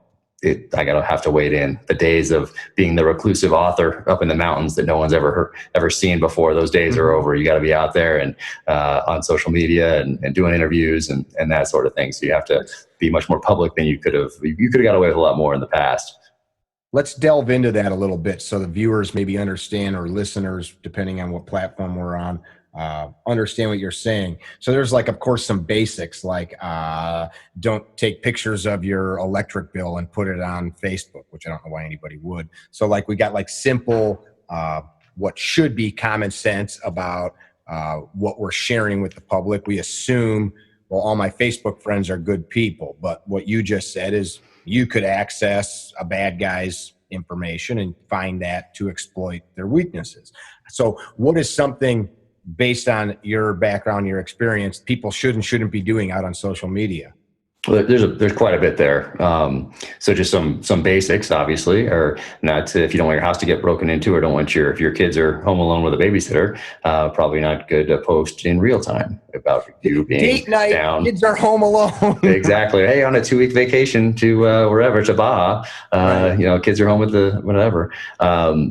I gotta have to wade in. The days of being the reclusive author up in the mountains that no one's ever seen before, those days are over. You got to be out there and on social media and doing interviews and that sort of thing. So you have to be much more public than you could have got away with a lot more in the past. Let's delve into that a little bit so the viewers maybe understand, or listeners, depending on what platform we're on, understand what you're saying. So there's, like, of course, some basics, like don't take pictures of your electric bill and put it on Facebook, which I don't know why anybody would. So, like, we got like simple, what should be common sense about what we're sharing with the public. We assume, well, all my Facebook friends are good people, but what you just said is you could access a bad guy's information and find that to exploit their weaknesses. So what is something, based on your background, your experience, people should and shouldn't be doing out on social media? Well, there's quite a bit there. So just some basics, obviously, are not if you don't want your house to get broken into, or don't want if your kids are home alone with a babysitter, probably not good to post in real time about you being date night, down. Kids are home alone. Exactly. Hey, on a 2-week vacation to wherever, to Baja, right. Kids are home with the whatever.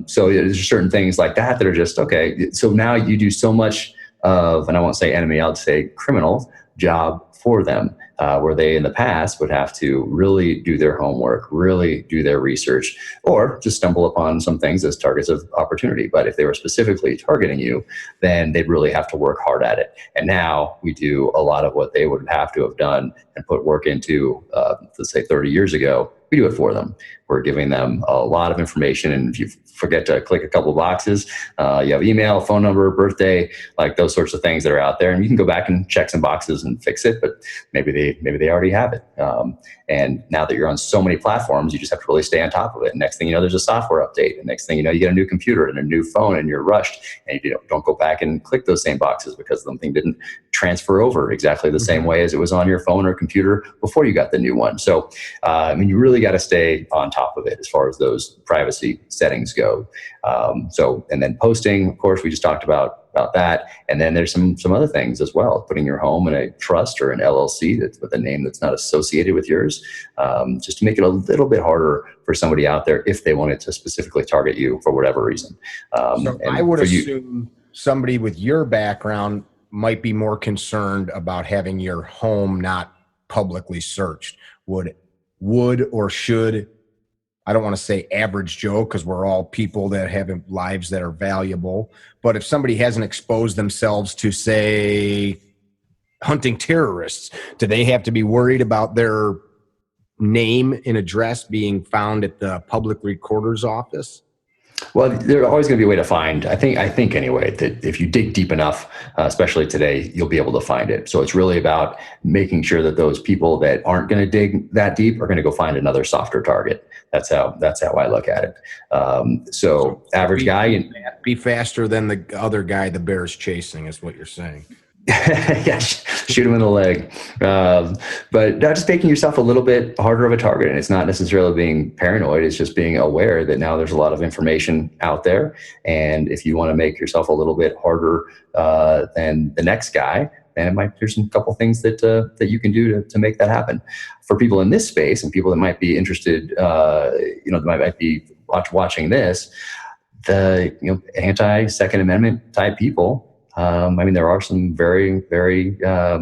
So there's certain things like that are just okay. So now you do so much of, and I won't say enemy, I'll say criminal job for them, where they in the past would have to really do their homework, really do their research, or just stumble upon some things as targets of opportunity. But if they were specifically targeting you, then they'd really have to work hard at it. And now we do a lot of what they would have to have done and put work into, let's say 30 years ago. We do it for them. We're giving them a lot of information. And if you forget to click a couple of boxes, you have email, phone number, birthday, like those sorts of things that are out there. And you can go back and check some boxes and fix it, but maybe they already have it. And now that you're on so many platforms, you just have to really stay on top of it. And next thing you know, there's a software update. And next thing you know, you get a new computer and a new phone, and you're rushed. And you don't go back and click those same boxes because something didn't transfer over exactly the same way as it was on your phone or computer before you got the new one. So, you really got to stay on top of it as far as those privacy settings go. And then posting, of course, we just talked about about that. And then there's some other things as well, putting your home in a trust or an LLC that's with a name that's not associated with yours, just to make it a little bit harder for somebody out there if they wanted to specifically target you for whatever reason. So I would assume somebody with your background might be more concerned about having your home not publicly searched. Would or should, I don't want to say average Joe, because we're all people that have lives that are valuable. But if somebody hasn't exposed themselves to, say, hunting terrorists, do they have to be worried about their name and address being found at the public recorder's office? Well, there's always going to be a way to find. I think anyway, that if you dig deep enough, especially today, you'll be able to find it. So it's really about making sure that those people that aren't going to dig that deep are going to go find another softer target. That's how I look at it. So average guy, be faster than the other guy the bear's chasing, is what you're saying. yeah, shoot him in the leg. But just making yourself a little bit harder of a target. And it's not necessarily being paranoid. It's just being aware that now there's a lot of information out there. And if you want to make yourself a little bit harder than the next guy, then there's a couple things that you can do to make that happen. For people in this space and people that might be interested, that might be watching this, the anti-Second Amendment type people. There are some very, very, I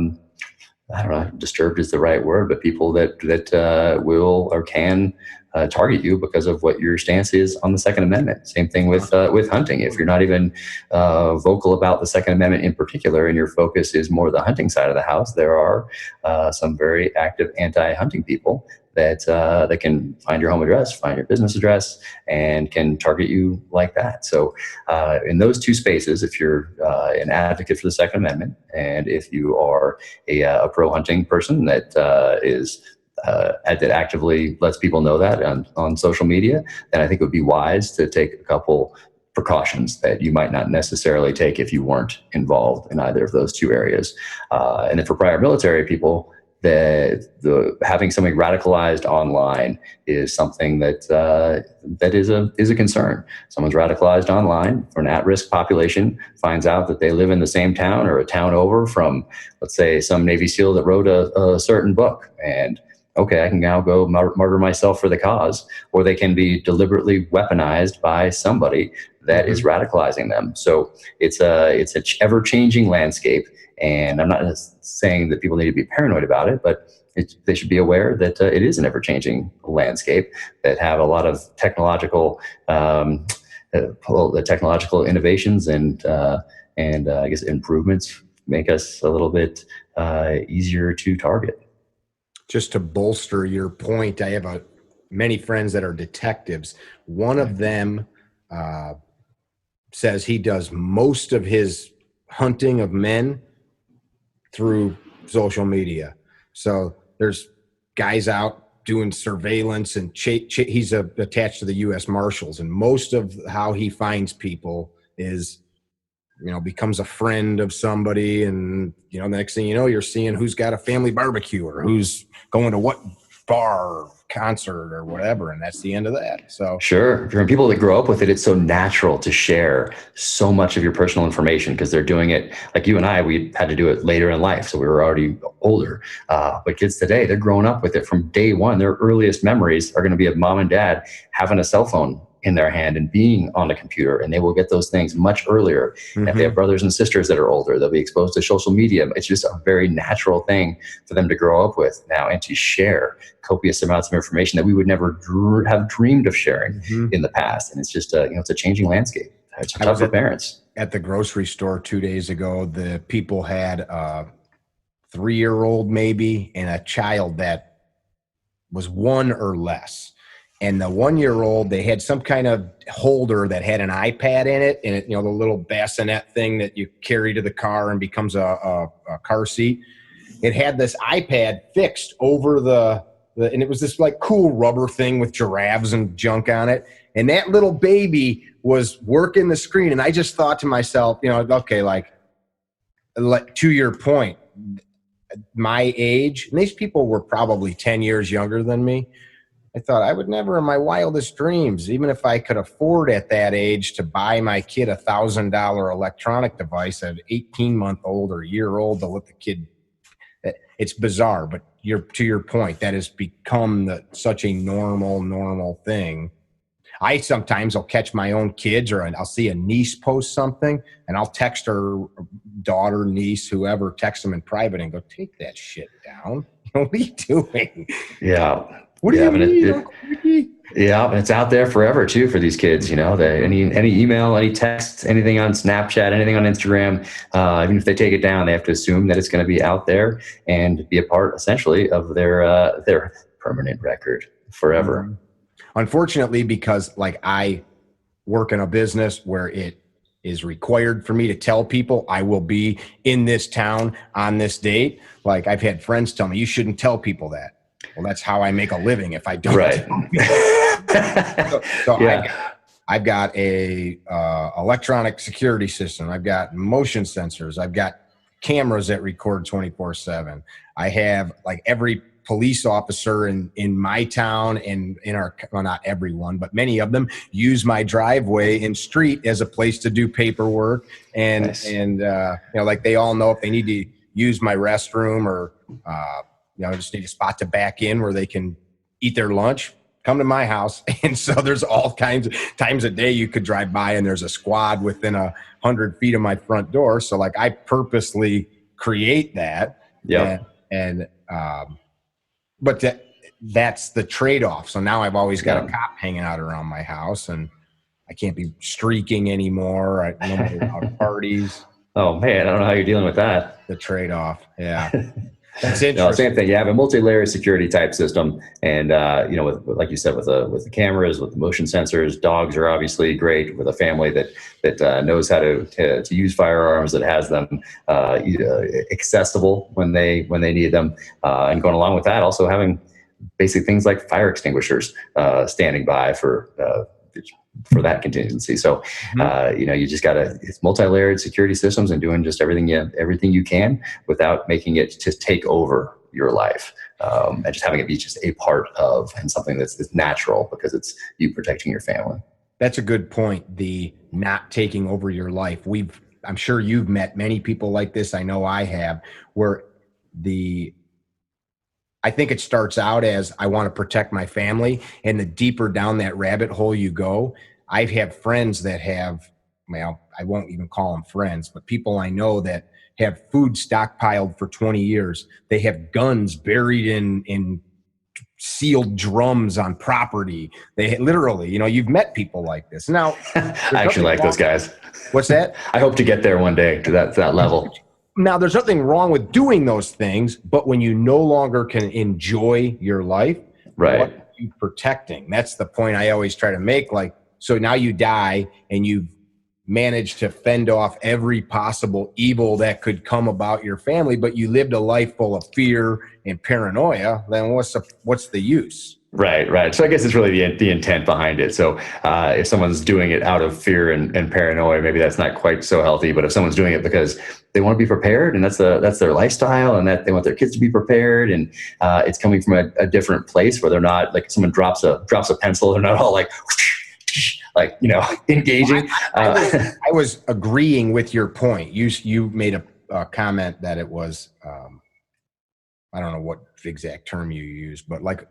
don't know, disturbed is the right word, but people that will or can target you because of what your stance is on the Second Amendment. Same thing with hunting. If you're not even vocal about the Second Amendment in particular, and your focus is more the hunting side of the house, there are some very active anti-hunting people that can find your home address, find your business address, and can target you like that. So in those two spaces, if you're an advocate for the Second Amendment, and if you are a pro-hunting person that that actively lets people know that on social media, then I think it would be wise to take a couple precautions that you might not necessarily take if you weren't involved in either of those two areas. And then for prior military people, having something radicalized online is something that is a concern. Someone's radicalized online for an at-risk population, finds out that they live in the same town or a town over from, let's say, some Navy SEAL that wrote a certain book, and okay, I can now go murder myself for the cause, or they can be deliberately weaponized by somebody that is radicalizing them. So it's a ever-changing landscape. And I'm not saying that people need to be paranoid about it, but they should be aware that it is an ever-changing landscape that have a lot of technological innovations and I guess improvements make us a little bit easier to target. Just to bolster your point, I have many friends that are detectives. One of them says he does most of his hunting of men through social media. So there's guys out doing surveillance, and he's attached to the U.S. Marshals, and most of how he finds people is, becomes a friend of somebody, and the next thing you know, you're seeing who's got a family barbecue or who's going to what bar or concert or whatever, and that's the end of that. So sure, for people that grow up with it, it's so natural to share so much of your personal information because they're doing it like you and I. We had to do it later in life, so we were already older. But kids today, they're growing up with it from day one. Their earliest memories are going to be of mom and dad having a cell phone in their hand and being on the computer, and they will get those things much earlier. And if they have brothers and sisters that are older, they'll be exposed to social media. It's just a very natural thing for them to grow up with now and to share copious amounts of information that we would never have dreamed of sharing in the past. And it's just it's a changing landscape. It's tough for parents. At the grocery store 2 days ago, the people had a 3-year-old maybe and a child that was 1 or less. And the 1-year-old, they had some kind of holder that had an iPad in it, and it, the little bassinet thing that you carry to the car and becomes a car seat. It had this iPad fixed over and it was this like cool rubber thing with giraffes and junk on it. And that little baby was working the screen. And I just thought to myself, okay, like to your point, my age, and these people were probably 10 years younger than me. I thought I would never in my wildest dreams, even if I could afford at that age to buy my kid $1,000 electronic device at 18-month-old or year-old to let the kid. It's bizarre, but to your point, that has become such a normal thing. I sometimes will catch my own kids, or I'll see a niece post something, and I'll text her daughter, niece, whoever, text them in private and go, take that shit down. What are you doing? Yeah. What do you mean, Uncle Ricky? Yeah, and it's out there forever too for these kids. You know, any email, any text, anything on Snapchat, anything on Instagram, even if they take it down, they have to assume that it's going to be out there and be a part, essentially, of their permanent record forever. Mm-hmm. Unfortunately, because like I work in a business where it is required for me to tell people I will be in this town on this date. Like I've had friends tell me, you shouldn't tell people that. Well, that's how I make a living if I don't. Right. So yeah. I've got a electronic security system. I've got motion sensors. I've got cameras that record 24/7. I have like every police officer in my town and in our, well, not everyone, but many of them use my driveway and street as a place to do paperwork. And, nice. And you know, like they all know if they need to use my restroom or, you know, just need a spot to back in where they can eat their lunch, come to my house. And so there's all kinds of times a day you could drive by and there's a squad within 100 feet of my front door. So like I purposely create that. Yeah. But that's the trade-off. So now I've always got a cop hanging out around my house, and I can't be streaking anymore. No more parties. Oh man, I don't know how you're dealing with that. The trade-off, yeah. That's interesting. No, same thing. You have a multi-layer security type system, and you know, with like you said, with the cameras, with the motion sensors. Dogs are obviously great. With a family that knows how to use firearms, that has them accessible when they need them, and going along with that, also having basic things like fire extinguishers standing by for that contingency. So, you know, you just it's multi-layered security systems and doing just everything you can without making it just take over your life, and just having it be just a part of and something that's natural because it's you protecting your family. That's a good point. The not taking over your life. I'm sure you've met many people like this. I know I have, where I think it starts out as I want to protect my family, and the deeper down that rabbit hole you go, I've had friends that have, well, I won't even call them friends, but people I know that have food stockpiled for 20 years. They have guns buried in sealed drums on property. They literally, you know, you've met people like this. Now, I actually like those guys. What's that? I hope to get there one day to that level. Now, there's nothing wrong with doing those things, but when you no longer can enjoy your life, right? What are you protecting? That's the point I always try to make. Like, so now you die and you've managed to fend off every possible evil that could come about your family, but you lived a life full of fear and paranoia. Then what's the use? Right. So I guess it's really the intent behind it. So if someone's doing it out of fear and paranoia, maybe that's not quite so healthy. But if someone's doing it because they want to be prepared, and that's their lifestyle, and that they want their kids to be prepared, and it's coming from a different place where they're not like someone drops a pencil, they're not all like you know, engaging. I was agreeing with your point. You made a comment that it was I don't know what exact term you used, but like,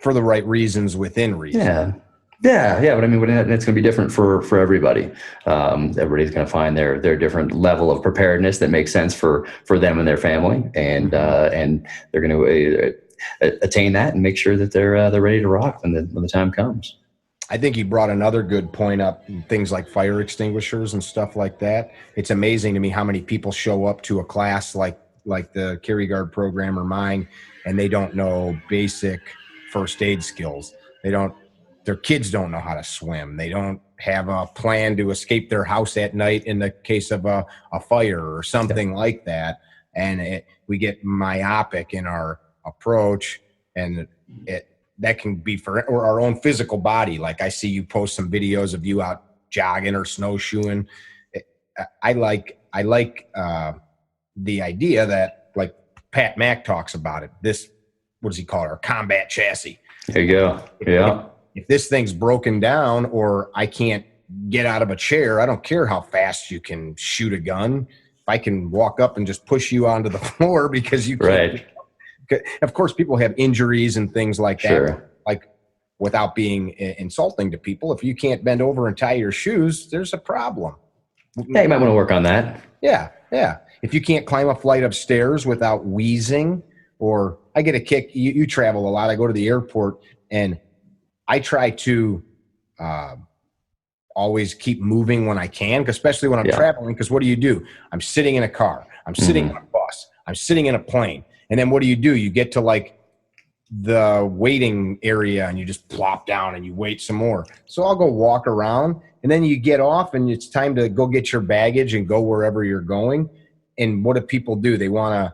for the right reasons within reason. Yeah. But I mean, it's going to be different for everybody. Everybody's going to find their different level of preparedness that makes sense for them and their family, and they're going to attain that and make sure that they're ready to rock when the time comes. I think you brought another good point up, things like fire extinguishers and stuff like that. It's amazing to me how many people show up to a class like the Carry Guard program or mine, and they don't know basic first aid skills. Their kids don't know how to swim. They don't have a plan to escape their house at night in the case of a fire or something like that. And we get myopic in our approach, and that can be for our own physical body. Like I see you post some videos of you out jogging or snowshoeing. I like the idea that, like Pat Mack talks about it, this, what does he call it? Our combat chassis. There you go. Yeah. If this thing's broken down or I can't get out of a chair, I don't care how fast you can shoot a gun. If I can walk up and just push you onto the floor because you can't. Right. Of course, people have injuries and things like that. Sure. Like, without being insulting to people, if you can't bend over and tie your shoes, there's a problem. Yeah, you might want to work on that. Yeah, yeah. If you can't climb a flight of stairs without wheezing, or I get a kick, you travel a lot. I go to the airport and I try to always keep moving when I can, especially when I'm traveling, because what do? I'm sitting in a car. I'm sitting on a bus. I'm sitting in a plane. And then what do? You get to like the waiting area and you just plop down and you wait some more. So I'll go walk around, and then you get off and it's time to go get your baggage and go wherever you're going. And what do people do? They want to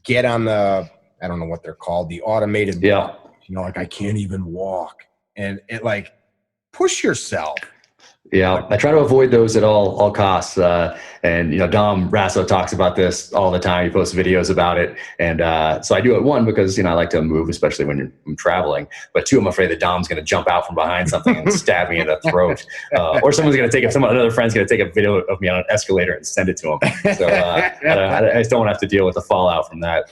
get on the, I don't know what they're called, the automated, like I can't even walk. And it like, push yourself. Yeah, I try to avoid those at all costs. And Dom Rasso talks about this all the time. He posts videos about it, and so I do it. One, because I like to move, especially when I'm traveling. But two, I'm afraid that Dom's going to jump out from behind something and stab me in the throat, or someone's going to take it. Another friend's going to take a video of me on an escalator and send it to him. So I just don't want to have to deal with the fallout from that.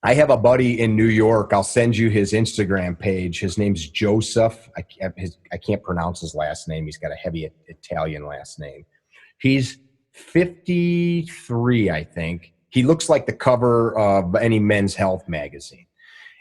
I have a buddy in New York. I'll send you his Instagram page. His name's Joseph. I can't pronounce his last name. He's got a heavy Italian last name. He's 53, I think. He looks like the cover of any Men's Health magazine.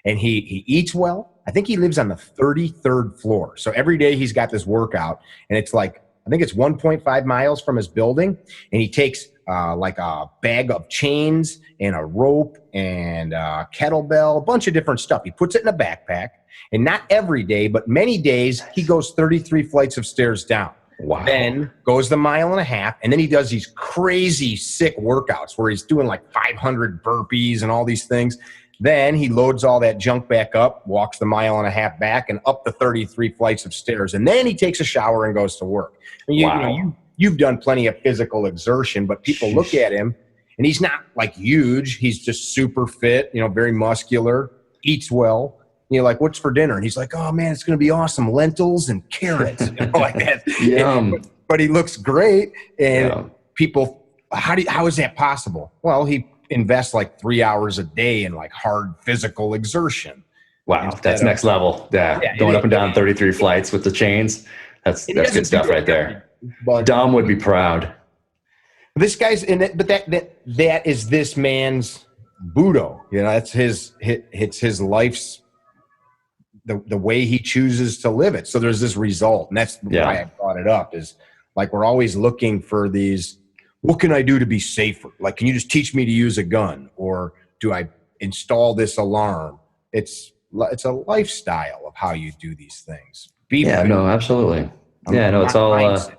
And he eats well. I think he lives on the 33rd floor. So every day he's got this workout, and it's like, I think it's 1.5 miles from his building. And he takes like a bag of chains and a rope and a kettlebell, a bunch of different stuff. He puts it in a backpack, and not every day, but many days, he goes 33 flights of stairs down. Wow. Then goes the 1.5 miles, and then he does these crazy sick workouts where he's doing like 500 burpees and all these things. Then he loads all that junk back up, walks the 1.5 miles back and up the 33 flights of stairs. And then he takes a shower and goes to work. And you've done plenty of physical exertion, but people look at him and he's not like huge. He's just super fit, very muscular, eats well. You're like, what's for dinner? And he's like, oh man, it's going to be awesome. Lentils and carrots, like that. Yum. But he looks great. And people, how is that possible? Well, he invests like 3 hours a day in like hard physical exertion. Wow. That's next level. Yeah. Going up and down 33 flights with the chains. That's good stuff right there. But Dom would be proud. This guy's in it, but that is this man's Budo. That's his life's the way he chooses to live it. So there's this result, and that's why I brought it up. Is like we're always looking for these. What can I do to be safer? Like, can you just teach me to use a gun, or do I install this alarm? It's a lifestyle of how you do these things. No, absolutely. It's all. Mindset.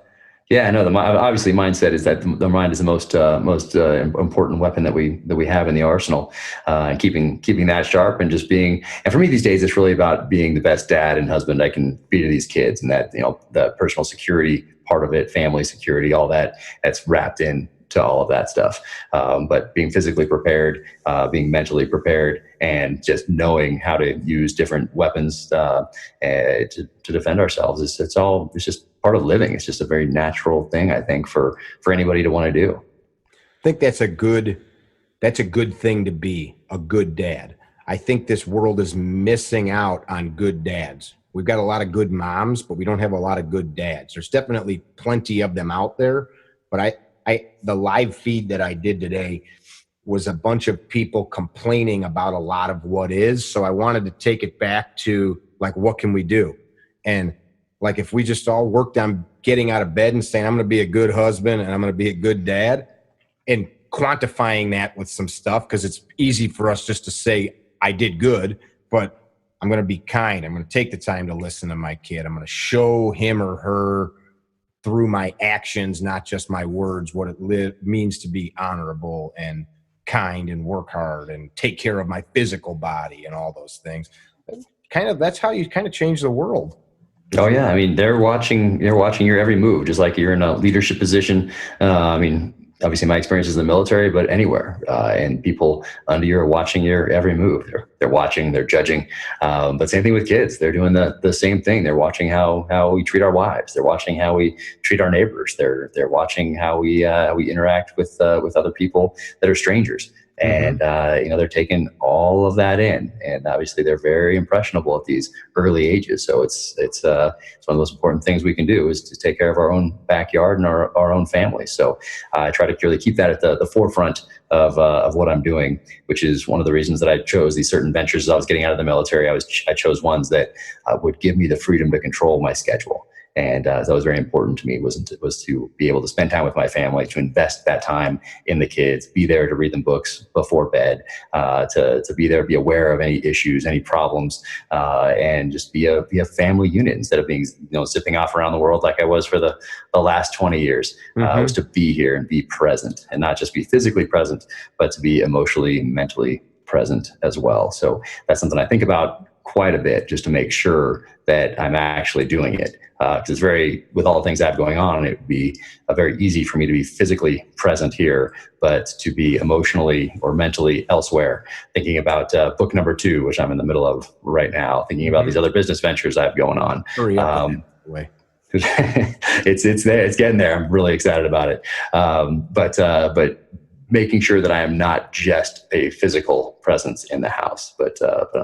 Obviously mindset is that the mind is the most important weapon that we have in the arsenal, and keeping that sharp and just being. And for me these days, it's really about being the best dad and husband I can be to these kids, and that the personal security part of it, family security, all that's wrapped in to all of that stuff. But being physically prepared, being mentally prepared, and just knowing how to use different weapons to defend ourselves, it's just part of living. It's just a very natural thing, I think, for anybody to want to do. I think that's a good thing to be a good dad. I think this world is missing out on good dads. We've got a lot of good moms, but we don't have a lot of good dads. There's definitely plenty of them out there, but the live feed that I did today was a bunch of people complaining about a lot of what is. So I wanted to take it back to like, what can we do? And like, if we just all worked on getting out of bed and saying, I'm going to be a good husband and I'm going to be a good dad, and quantifying that with some stuff, because it's easy for us just to say, I did good, but I'm going to be kind. I'm going to take the time to listen to my kid. I'm going to show him or her through my actions, not just my words, what it means to be honorable and kind and work hard and take care of my physical body and all those things. That's how you kind of change the world. Oh yeah. I mean, they're watching your every move, just like you're in a leadership position. obviously my experience is in the military, but anywhere, and people under you are watching your every move. They're watching, they're judging. But same thing with kids. They're doing the same thing. They're watching how we treat our wives. They're watching how we treat our neighbors. They're watching how we interact with other people that are strangers. And they're taking all of that in, and obviously they're very impressionable at these early ages. So it's one of the most important things we can do is to take care of our own backyard and our own family. So I try to really keep that at the forefront of what I'm doing, which is one of the reasons that I chose these certain ventures. As I was getting out of the military, I chose ones that would give me the freedom to control my schedule. And that was very important to me, was to be able to spend time with my family, to invest that time in the kids, be there to read them books before bed, to be there, be aware of any issues, any problems, and just be a family unit instead of being, zipping off around the world like I was for the last 20 years. Was to be here and be present, and not just be physically present, but to be emotionally, mentally present as well. So that's something I think about quite a bit, just to make sure that I'm actually doing it. Because it's with all the things I have going on, it would be very easy for me to be physically present here, but to be emotionally or mentally elsewhere, thinking about book number 2, which I'm in the middle of right now, thinking about these other business ventures I have going on. Hurry up way. It's there, it's getting there. I'm really excited about it. But making sure that I am not just a physical presence in the house, but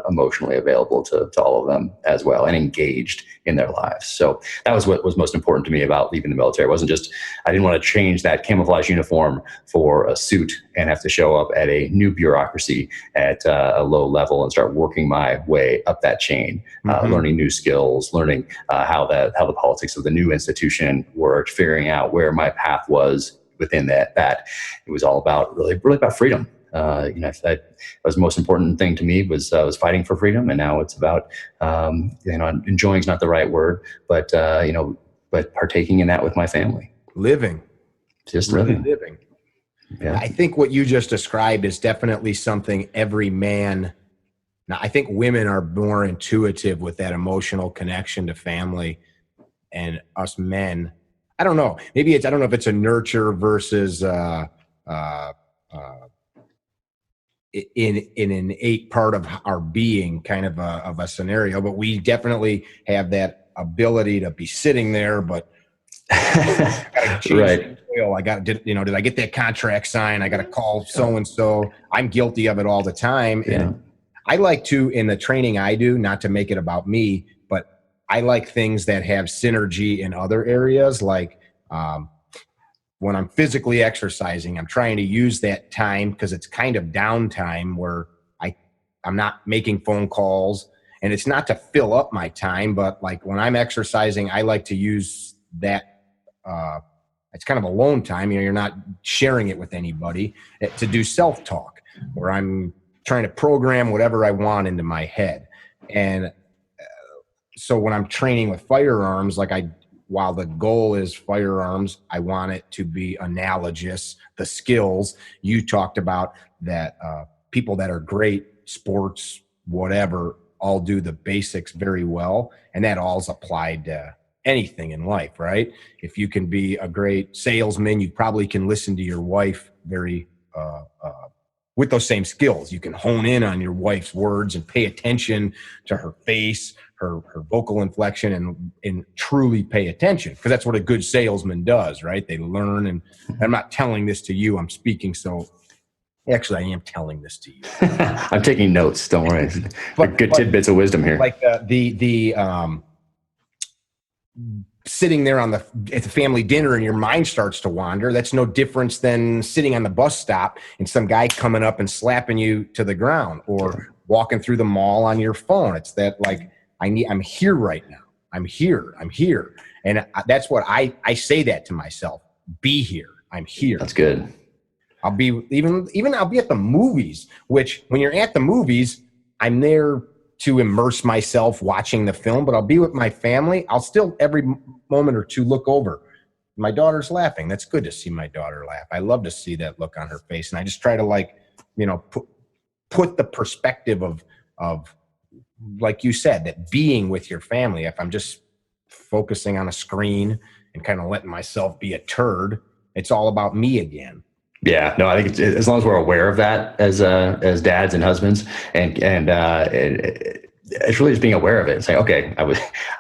emotionally available to all of them as well, and engaged in their lives. So that was what was most important to me about leaving the military. It wasn't just, I didn't want to change that camouflage uniform for a suit and have to show up at a new bureaucracy at a low level and start working my way up that chain, learning new skills, learning how the politics of the new institution worked, figuring out where my path was within that it was all about really about freedom. That was the most important thing to me, was fighting for freedom. And now it's about enjoying is not the right word, but partaking in that with my family. Living. Just living. Yeah. I think what you just described is definitely something every man. Now, I think women are more intuitive with that emotional connection to family, and us men, I don't know. Maybe I don't know if it's a nurture versus in an innate part of our being kind of a scenario, but we definitely have that ability to be sitting there, but right. Did I get that contract signed? I got to call so-and-so. I'm guilty of it all the time. Yeah. And I like to, in the training I do, not to make it about me, but I like things that have synergy in other areas. Like when I'm physically exercising, I'm trying to use that time, because it's kind of downtime where I'm not making phone calls, and it's not to fill up my time, but like when I'm exercising, I like to use that. It's kind of alone time. You're not sharing it with anybody, to do self-talk, where I'm trying to program whatever I want into my head. And so when I'm training with firearms, while the goal is firearms, I want it to be analogous. The skills you talked about, that people that are great sports, whatever, all do the basics very well. And that all's applied to anything in life, right? If you can be a great salesman, you probably can listen to your wife very with those same skills. You can hone in on your wife's words and pay attention to her face, her vocal inflection, and truly pay attention, because that's what a good salesman does, right? They learn. And I'm not telling this to you, I'm speaking. So actually I am telling this to you. I'm taking notes, don't worry. But good tidbits of wisdom here. Like sitting there at the family dinner and your mind starts to wander. That's no difference than sitting on the bus stop and some guy coming up and slapping you to the ground, or walking through the mall on your phone. It's that, like, I'm here right now. I'm here. And that's what I say that to myself. Be here. I'm here. That's good. I'll be even I'll be at the movies, which when you're at the movies, I'm there to immerse myself watching the film, but I'll be with my family. I'll still every moment or two look over. My daughter's laughing. That's good to see my daughter laugh. I love to see that look on her face. And I just try to put the perspective of, like you said, that being with your family. If I'm just focusing on a screen and kind of letting myself be a turd, it's all about me again. Yeah, no, I think as long as we're aware of that as dads and husbands, and it's really just being aware of it and saying, okay,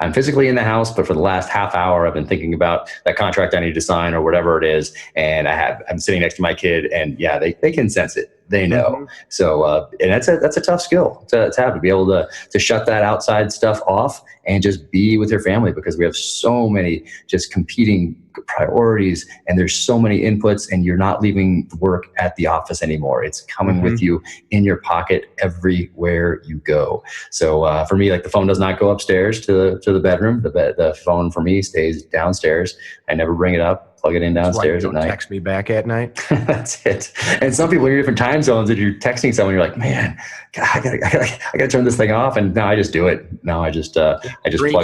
I'm physically in the house, but for the last half hour, I've been thinking about that contract I need to sign or whatever it is, and I'm sitting next to my kid, and yeah, they can sense it. They know. Mm-hmm. So, and that's a tough skill to have, to be able to shut that outside stuff off and just be with your family, because we have so many just competing priorities and there's so many inputs, and you're not leaving work at the office anymore. It's coming with you in your pocket everywhere you go. So for me, like, the phone does not go upstairs to the bedroom. The phone for me stays downstairs. I never bring it up. Plug it in downstairs at night. Text me back at night. That's it. And some people in different time zones, if you're texting someone, you're like, man, I gotta turn this thing off. And now I just do it. Now I just plug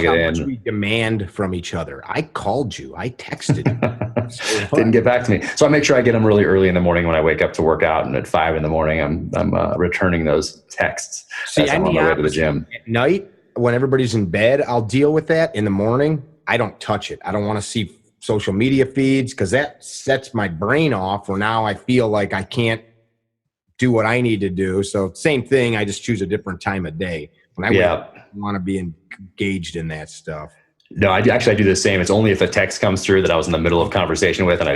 it in. Much we demand from each other. I called you. I texted you. Didn't get back to me. So I make sure I get them really early in the morning when I wake up to work out, and at 5 in the morning, I'm returning those texts. See, I'm on my way to the gym. At night, when everybody's in bed, I'll deal with that. In the morning, I don't touch it. I don't want to see social media feeds, because that sets my brain off, where now I feel like I can't do what I need to do. So same thing, I just choose a different time of day. When I want to be engaged in that stuff. No, I do the same. It's only if a text comes through that I was in the middle of conversation with, and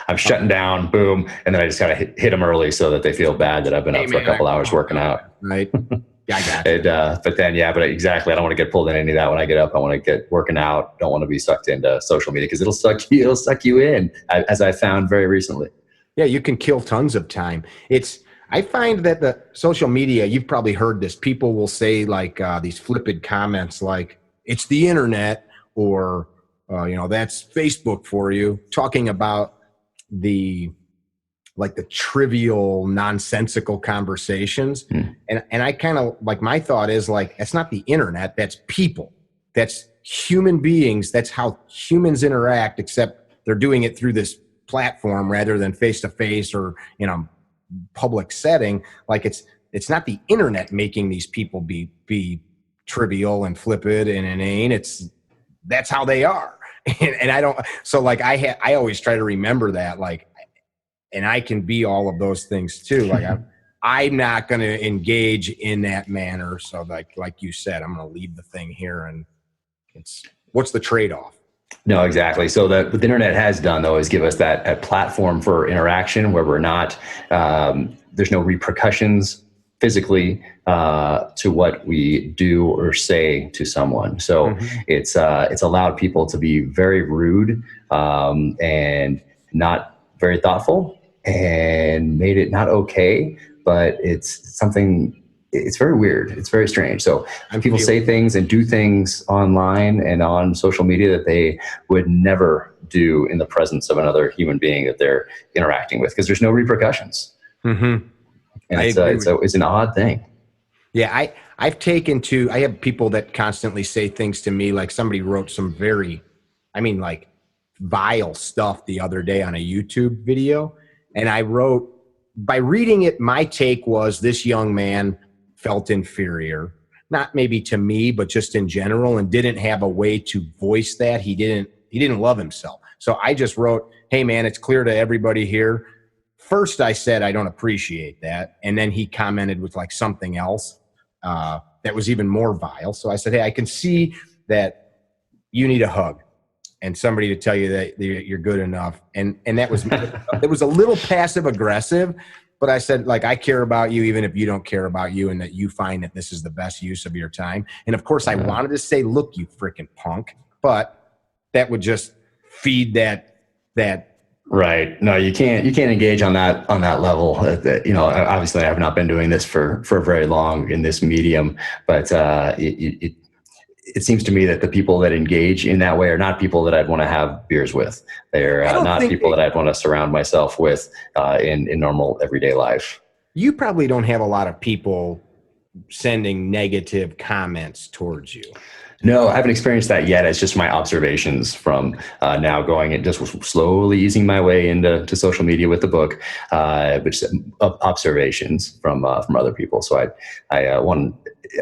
I'm shutting down, boom, and then I just kind of hit them early so that they feel bad that I've been up for a couple hours working out. Right. Yeah, I got you. But exactly. I don't want to get pulled in any of that when I get up. I want to get working out. Don't want to be sucked into social media, because it'll suck you in, as I found very recently. Yeah, you can kill tons of time. I find that the social media, you've probably heard this, people will say like these flippant comments like, it's the internet, or that's Facebook for you, talking about the trivial, nonsensical conversations. And I kind of, like, my thought is like, it's not the internet, that's people. That's human beings. That's how humans interact, except they're doing it through this platform rather than face-to-face or in a public setting. Like, it's not the internet making these people be trivial and flippant and inane. That's how they are. And I don't, so like, I always try to remember that, like, and I can be all of those things too. Like, I'm not going to engage in that manner. So like you said, I'm going to leave the thing here, and what's the trade-off? No, exactly. So what the internet has done, though, is give us that platform for interaction where we're not, there's no repercussions physically to what we do or say to someone. So it's allowed people to be very rude and not very thoughtful, and made it not okay, but it's very weird. It's very strange. So people say things and do things online and on social media that they would never do in the presence of another human being that they're interacting with, because there's no repercussions. And it's an odd thing. Yeah, I have people that constantly say things to me, like somebody wrote some very, vile stuff the other day on a YouTube video. And I wrote, by reading it, my take was this young man felt inferior, not maybe to me, but just in general, and didn't have a way to voice that. He didn't love himself. So I just wrote, hey man, it's clear to everybody here. First I said, I don't appreciate that. And then he commented with like something else that was even more vile. So I said, hey, I can see that you need a hug and somebody to tell you that you're good enough. And that was, it was a little passive aggressive, but I said, like, I care about you, even if you don't care about you, and that you find that this is the best use of your time. And of course I wanted to say, look, you freaking punk, but that would just feed that. Right. No, you can't engage on that level. Obviously I have not been doing this for very long in this medium, but it seems to me that the people that engage in that way are not people that I'd want to have beers with. They're not people that I'd want to surround myself with in normal everyday life. You probably don't have a lot of people sending negative comments towards you. No, I haven't experienced that yet. It's just my observations from now going and just slowly easing my way into social media with the book, which observations from other people. So I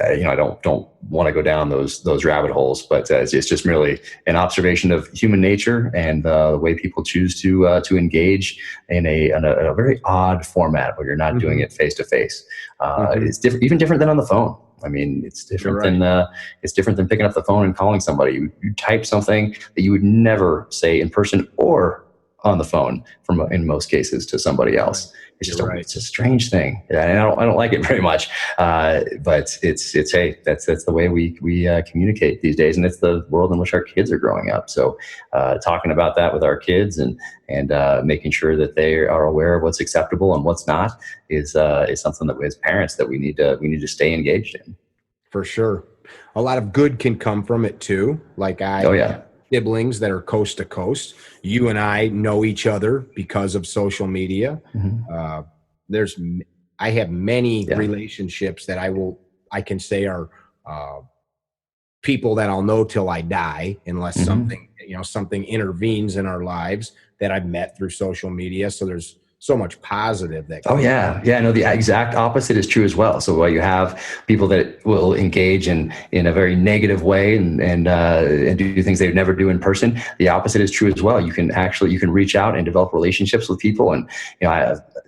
I don't want to go down those rabbit holes, but it's just merely an observation of human nature and the way people choose to engage in a very odd format where you're not doing it face to face. It's different, even different than on the phone. I mean, it's different than picking up the phone and calling somebody. You type something that you would never say in person or on the phone in most cases to somebody else. It's just it's a strange thing, and I don't like it very much. But it's hey, that's the way we communicate these days, and it's the world in which our kids are growing up. So talking about that with our kids and making sure that they are aware of what's acceptable and what's not is something that as parents that we need to stay engaged in. For sure, a lot of good can come from it too. Like siblings that are coast to coast. You and I know each other because of social media. I have many relationships that I can say are people that I'll know till I die, unless something intervenes in our lives that I've met through social media. So there's so much positive that. No, the exact opposite is true as well. So while you have people that will engage in a very negative way and do things they would never do in person, the opposite is true as well. You can reach out and develop relationships with people. And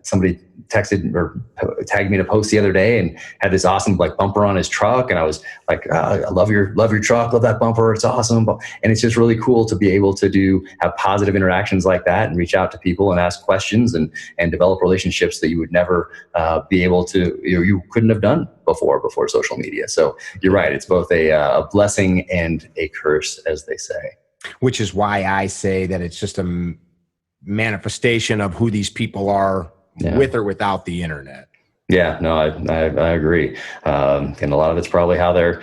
somebody texted or tagged me in a post the other day and had this awesome bumper on his truck, and I was like, I love your truck, love that bumper, it's awesome. And it's just really cool to be able to have positive interactions like that and reach out to people and ask questions and develop relationships that you would never be able to, you couldn't have done before social media. So you're right, it's both a blessing and a curse, as they say. Which is why I say that it's just a manifestation of who these people are, with or without the internet. Yeah, no, I agree. And a lot of it's probably how they're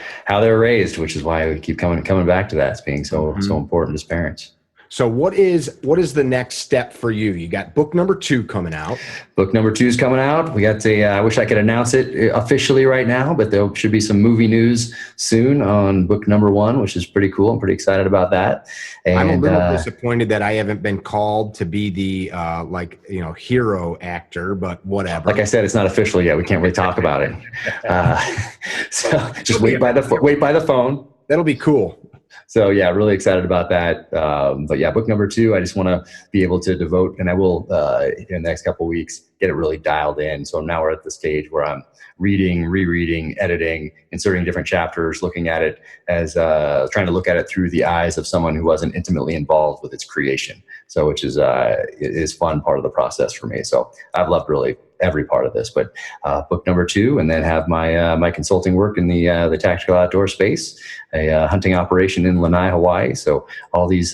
raised, which is why we keep coming back to that as being so important as parents. So what is the next step for you? You got book number 2 coming out. Book number 2 is coming out. We got I wish I could announce it officially right now, but there should be some movie news soon on book number 1, which is pretty cool. I'm pretty excited about that. And I'm a little disappointed that I haven't been called to be the hero actor, but whatever. Like I said, it's not official yet. We can't really talk about it. So just wait by the phone. That'll be cool. So yeah, really excited about that. But yeah, book number 2, I just want to be able to devote, and I will in the next couple of weeks, get it really dialed in. So now we're at the stage where I'm reading, rereading, editing, inserting different chapters, looking at it as trying to look at it through the eyes of someone who wasn't intimately involved with its creation. So which is it is fun part of the process for me. So I've loved really every part of this, but book number 2, and then have my consulting work in the tactical outdoor space, a hunting operation in Lanai, Hawaii. So all these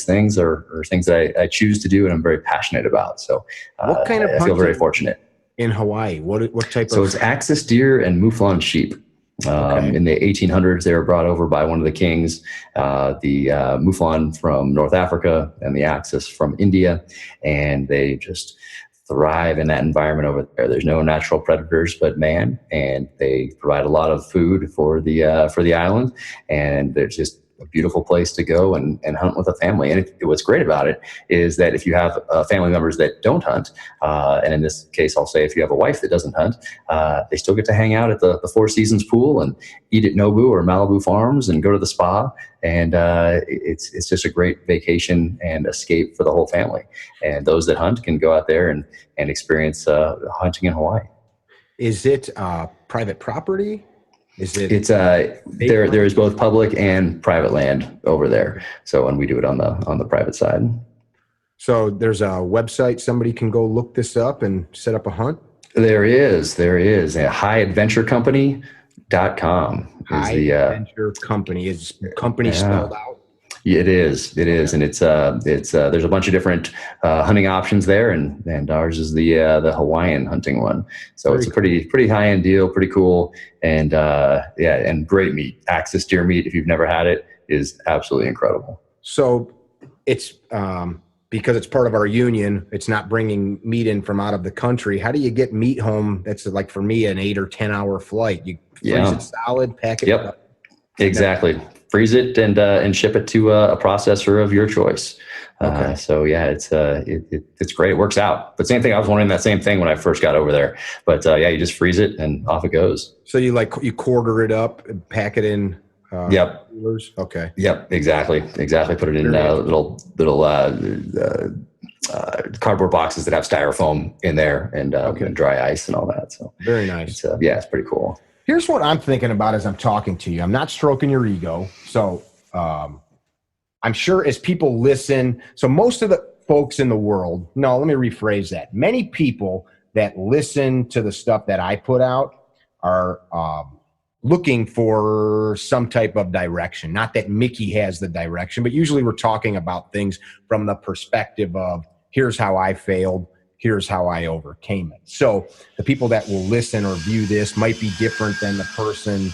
things are things that I choose to do and I'm very passionate about. So what kind of I feel very fortunate. In Hawaii, what type of? So it's axis deer and mouflon sheep. In the 1800s, they were brought over by one of the kings, the mouflon from North Africa and the axis from India, and they just thrive in that environment over there. There's no natural predators but man, and they provide a lot of food for the island, and there's just a beautiful place to go and hunt with a family. And what's great about it is that if you have family members that don't hunt, and in this case, I'll say if you have a wife that doesn't hunt, they still get to hang out at the Four Seasons pool and eat at Nobu or Malibu Farms and go to the spa. And it's just a great vacation and escape for the whole family. And those that hunt can go out there and experience hunting in Hawaii. Is it private property? It's there is both public and private land over there. So, and we do it on the private side. So there's a website somebody can go look this up and set up a hunt? There is highadventurecompany.com. Adventure Company is company spelled out. It is, and it's there's a bunch of different hunting options there, and ours is the Hawaiian hunting one. So it's a pretty high end deal, pretty cool, and and great meat. Axis deer meat, if you've never had it, is absolutely incredible. So it's because it's part of our union, it's not bringing meat in from out of the country. How do you get meat home? That's like for me an 8 or 10 hour flight. You freeze it solid, pack it up. Exactly. freeze it and ship it to a processor of your choice. Okay. So yeah, it's great. It works out. But same thing, I was wondering that same thing when I first got over there. But yeah, you just freeze it and off it goes. So you quarter it up and pack it in. Yep. Coolers? Okay. Yep. Exactly. Put it in little cardboard boxes that have styrofoam in there and dry ice and all that. So very nice. Yeah, it's pretty cool. Here's what I'm thinking about as I'm talking to you. I'm not stroking your ego. So I'm sure as people listen, so most of the folks in the world, no, let me rephrase that. Many people that listen to the stuff that I put out are looking for some type of direction. Not that Mickey has the direction, but usually we're talking about things from the perspective of here's how I failed, here's how I overcame it. So the people that will listen or view this might be different than the person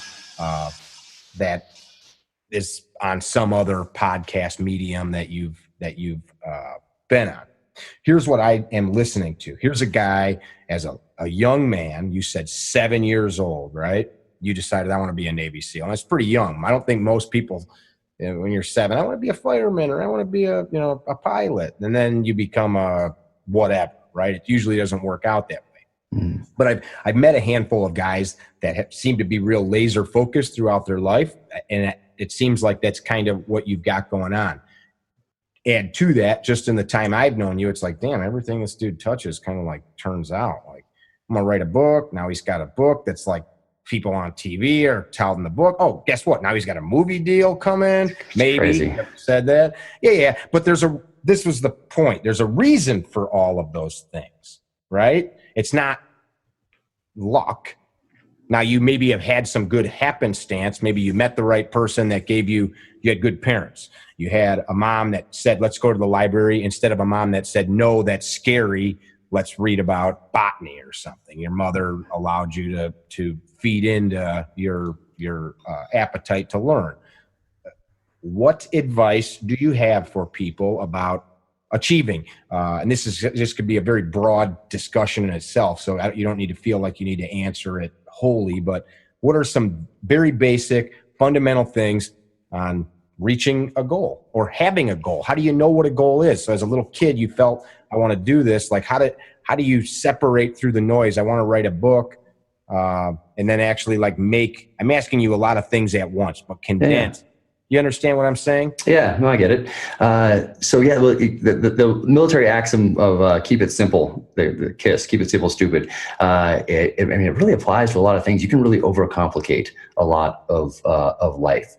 that is on some other podcast medium that you've been on. Here's what I am listening to. Here's a guy as a young man, you said 7 years old, right? You decided I want to be a Navy SEAL. And that's pretty young. I don't think most people, when you're 7, I want to be a fireman or I want to be a pilot. And then you become a whatever, right? It usually doesn't work out that way. Mm. But I've met a handful of guys that seem to be real laser focused throughout their life. And it seems like that's kind of what you've got going on. Add to that, just in the time I've known you, it's like, damn, everything this dude touches kind of like turns out. Like, I'm going to write a book. Now he's got a book that's like people on TV are touting the book. Oh, guess what? Now he's got a movie deal coming. Maybe said that. Yeah. But this was the point. There's a reason for all of those things, right? It's not luck. Now you maybe have had some good happenstance. Maybe you met the right person that gave you had good parents. You had a mom that said, let's go to the library, instead of a mom that said, no, that's scary. Let's read about botany or something. Your mother allowed you to feed into your appetite to learn. What advice do you have for people about achieving? And this could be a very broad discussion in itself, so you don't need to feel like you need to answer it wholly, but what are some very basic, fundamental things on reaching a goal or having a goal? How do you know what a goal is? So as a little kid, you felt, I want to do this. Like, how do you separate through the noise? I want to write a book, and then actually I'm asking you a lot of things at once, but condensed. Yeah. You understand what I'm saying? Yeah, no, I get it. So yeah, the military axiom of keep it simple, the KISS, keep it simple, stupid. It really applies to a lot of things. You can really overcomplicate a lot of life.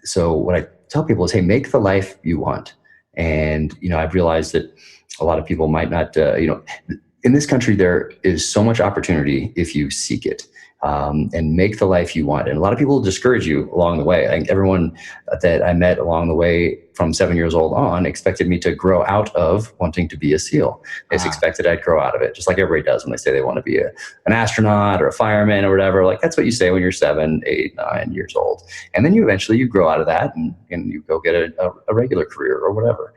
So what I tell people is, hey, make the life you want. And I've realized that a lot of people might not. In this country, there is so much opportunity if you seek it. And make the life you want. And a lot of people will discourage you along the way. I think everyone that I met along the way from 7 years old on expected me to grow out of wanting to be a SEAL. They just expected I'd grow out of it, just like everybody does when they say they want to be an astronaut or a fireman or whatever. Like, that's what you say when you're 7, 8, 9 years old. And then you grow out of that and you go get a regular career or whatever.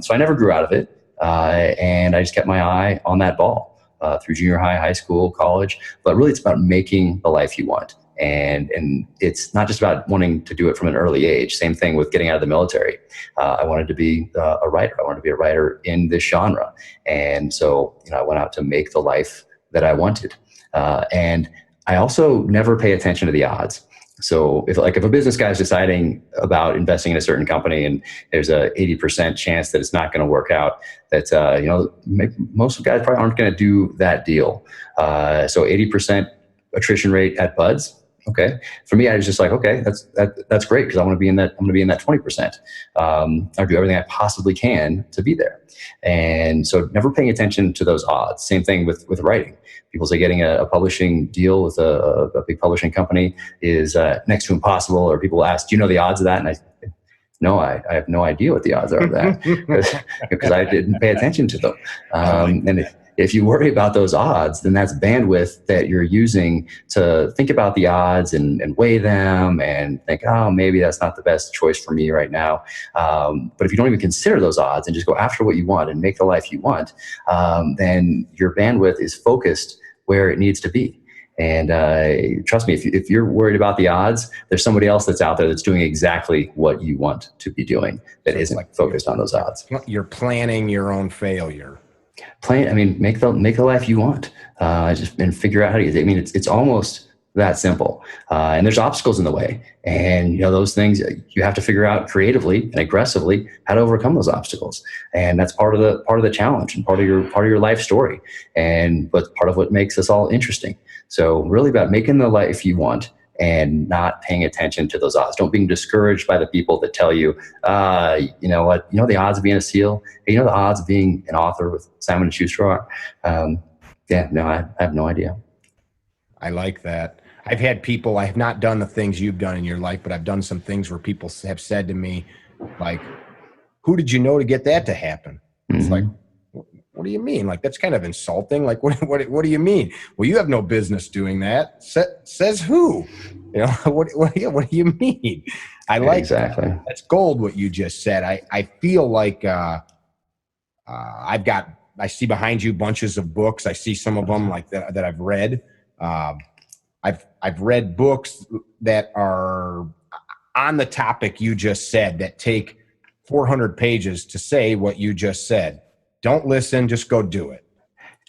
So I never grew out of it. And I just kept my eye on that ball. Through junior high, high school, college, but really it's about making the life you want. And it's not just about wanting to do it from an early age. Same thing with getting out of the military. I wanted to be a writer. I wanted to be a writer in this genre. And so, I went out to make the life that I wanted. And I also never pay attention to the odds. So if a business guy is deciding about investing in a certain company and there's a 80% chance that it's not going to work out, that, most guys probably aren't going to do that deal. So 80% attrition rate at buds. Okay. For me, I was just like, okay, that's great. Cause I'm going to be in that 20%. I'll do everything I possibly can to be there. And so never paying attention to those odds. Same thing with writing. People say getting a publishing deal with a big publishing company is next to impossible. Or people ask, do you know the odds of that? And I have no idea what the odds are of that because I didn't pay attention to them. And if you worry about those odds, then that's bandwidth that you're using to think about the odds and weigh them and think, oh, maybe that's not the best choice for me right now. But if you don't even consider those odds and just go after what you want and make the life you want, then your bandwidth is focused where it needs to be. And trust me, if you're worried about the odds, there's somebody else that's out there that's doing exactly what you want to be doing that So isn't focused on those odds. You're planning your own failure. I mean, make the life you want, and figure out how to use it. I mean, it's almost that simple. And there's obstacles in the way, and those things you have to figure out creatively and aggressively how to overcome those obstacles. And that's part of the challenge and part of your life story, but part of what makes us all interesting. So really about making the life you want and not paying attention to those odds. Don't be discouraged by the people that tell you, the odds of being a SEAL, the odds of being an author with Simon & Schuster are. I have no idea. I like that. I've had people, I have not done the things you've done in your life, but I've done some things where people have said to me, like, who did you know to get that to happen? Mm-hmm. It's like, what do you mean? Like, that's kind of insulting. Like, what do you mean? Well, you have no business doing that. Says who? What do you mean? I like exactly. That's gold, what you just said. I feel like I see behind you bunches of books. I see some of them like that I've read. I've read books that are on the topic you just said that take 400 pages to say what you just said. Don't listen, just go do it.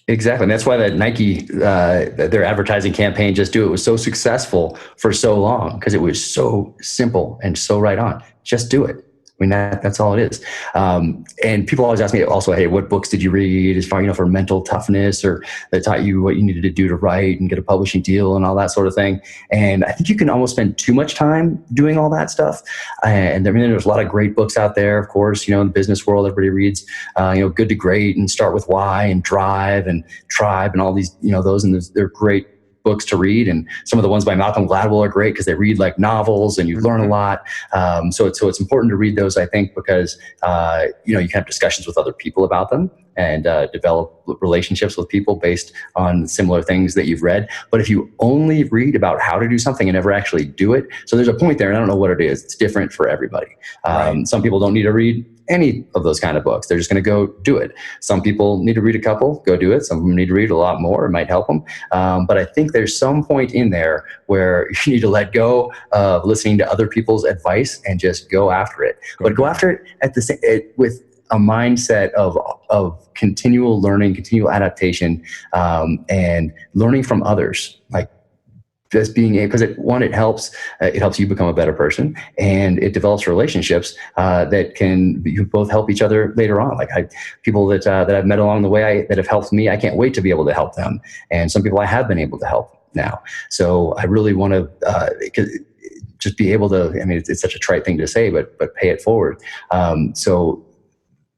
Exactly. And that's why that Nike, their advertising campaign, Just Do It, was so successful for so long, because it was so simple and so right on. Just do it. I mean, that's all it is. And people always ask me also, hey, what books did you read as far, for mental toughness, or that taught you what you needed to do to write and get a publishing deal and all that sort of thing. And I think you can almost spend too much time doing all that stuff. And I mean, there's a lot of great books out there, of course, in the business world, everybody reads, Good to Great and Start with Why and Drive and Tribe and all these, those, and they're great books to read. And some of the ones by Malcolm Gladwell are great because they read like novels and you learn a lot. So it's important to read those, I think, because you can have discussions with other people about them and develop relationships with people based on similar things that you've read. But if you only read about how to do something and never actually do it, so there's a point there, and I don't know what it is. It's different for everybody. Right. Some people don't need to read any of those kind of books. They're just going to go do it. Some people need to read a couple, go do it. Some of them need to read a lot more. It might help them. But I think there's some point in there where you need to let go of listening to other people's advice and just go after it. Go after it at the same, with a mindset of continual learning, continual adaptation, and learning from others. Like, just being because it helps you become a better person, and it develops relationships that you both help each other later on. Like people that I've met along the way that have helped me, I can't wait to be able to help them. And some people I have been able to help now. So I really want to just be able to. I mean, it's such a trite thing to say, but pay it forward. So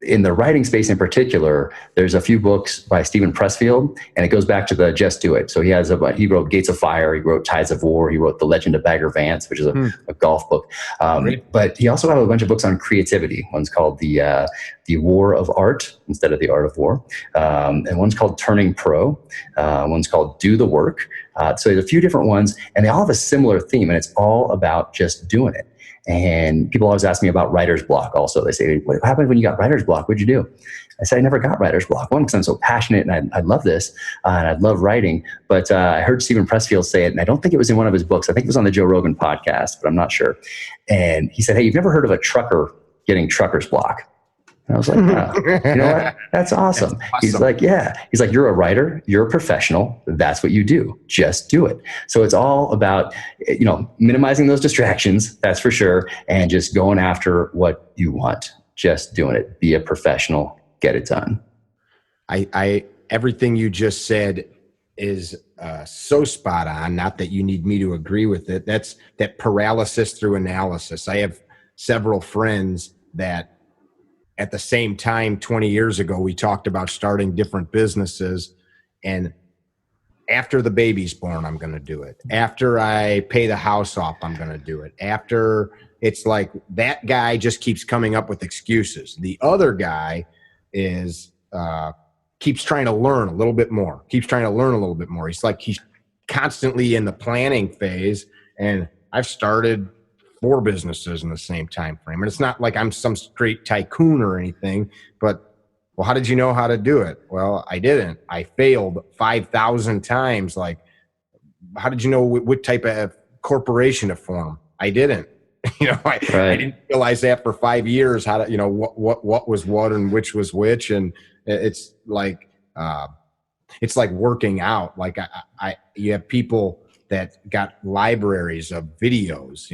in the writing space in particular, there's a few books by Stephen Pressfield, and it goes back to the Just Do It. So he wrote Gates of Fire, he wrote Tides of War, he wrote The Legend of Bagger Vance, which is a golf book. But he also has a bunch of books on creativity. One's called The War of Art instead of The Art of War. And one's called Turning Pro. One's called Do the Work. So there's a few different ones, and they all have a similar theme, and it's all about just doing it. And people always ask me about writer's block also. They say, what happened when you got writer's block? What'd you do? I said, I never got writer's block. One, because I'm so passionate and I love this and I love writing. But I heard Stephen Pressfield say it, and I don't think it was in one of his books. I think it was on the Joe Rogan podcast, but I'm not sure. And he said, hey, you've never heard of a trucker getting trucker's block? And I was like, oh, you know what? That's awesome. That's awesome. He's like, yeah. He's like, you're a writer. You're a professional. That's what you do. Just do it. So it's all about, minimizing those distractions. That's for sure. And just going after what you want. Just doing it. Be a professional. Get it done. Everything you just said is so spot on. Not that you need me to agree with it. That's that paralysis through analysis. I have several friends that, at the same time, 20 years ago, we talked about starting different businesses. And after the baby's born, I'm going to do it. After I pay the house off, I'm going to do it. After, it's like that guy just keeps coming up with excuses. The other guy is keeps trying to learn a little bit more. He's like, he's constantly in the planning phase. And I've started 4 businesses in the same time frame. And it's not like I'm some straight tycoon or anything, but, well, how did you know how to do it? Well, I didn't. I failed 5,000 times. Like, how did you know what type of corporation to form? I didn't. I didn't realize that for 5 years, how to, what was what and which was which. And it's like working out. Like you have people that got libraries of videos,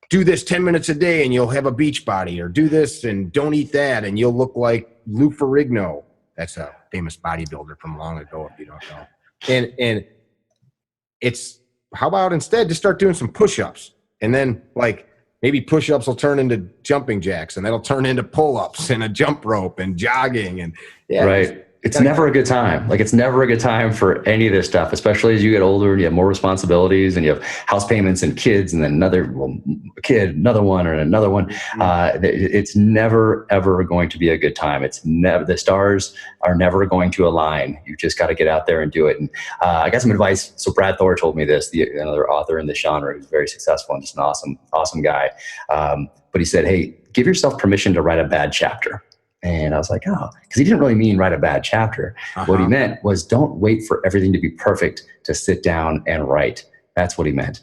do this 10 minutes a day and you'll have a beach body, or do this and don't eat that and you'll look like Lou Ferrigno. That's a famous bodybuilder from long ago, if you don't know. And it's, how about instead just start doing some push-ups, and then like maybe push-ups will turn into jumping jacks, and that'll turn into pull-ups and a jump rope and jogging. And it's never a good time. Like, it's never a good time for any of this stuff, especially as you get older and you have more responsibilities and you have house payments and kids, and then another one or another one. It's never, ever going to be a good time. It's never, the stars are never going to align. You just got to get out there and do it. And I got some advice. So Brad Thor told me this, another author in this genre who's very successful and just an awesome guy. But he said, hey, give yourself permission to write a bad chapter. And I was like, oh, because he didn't really mean write a bad chapter. What he meant was don't wait for everything to be perfect to sit down and write. That's what he meant.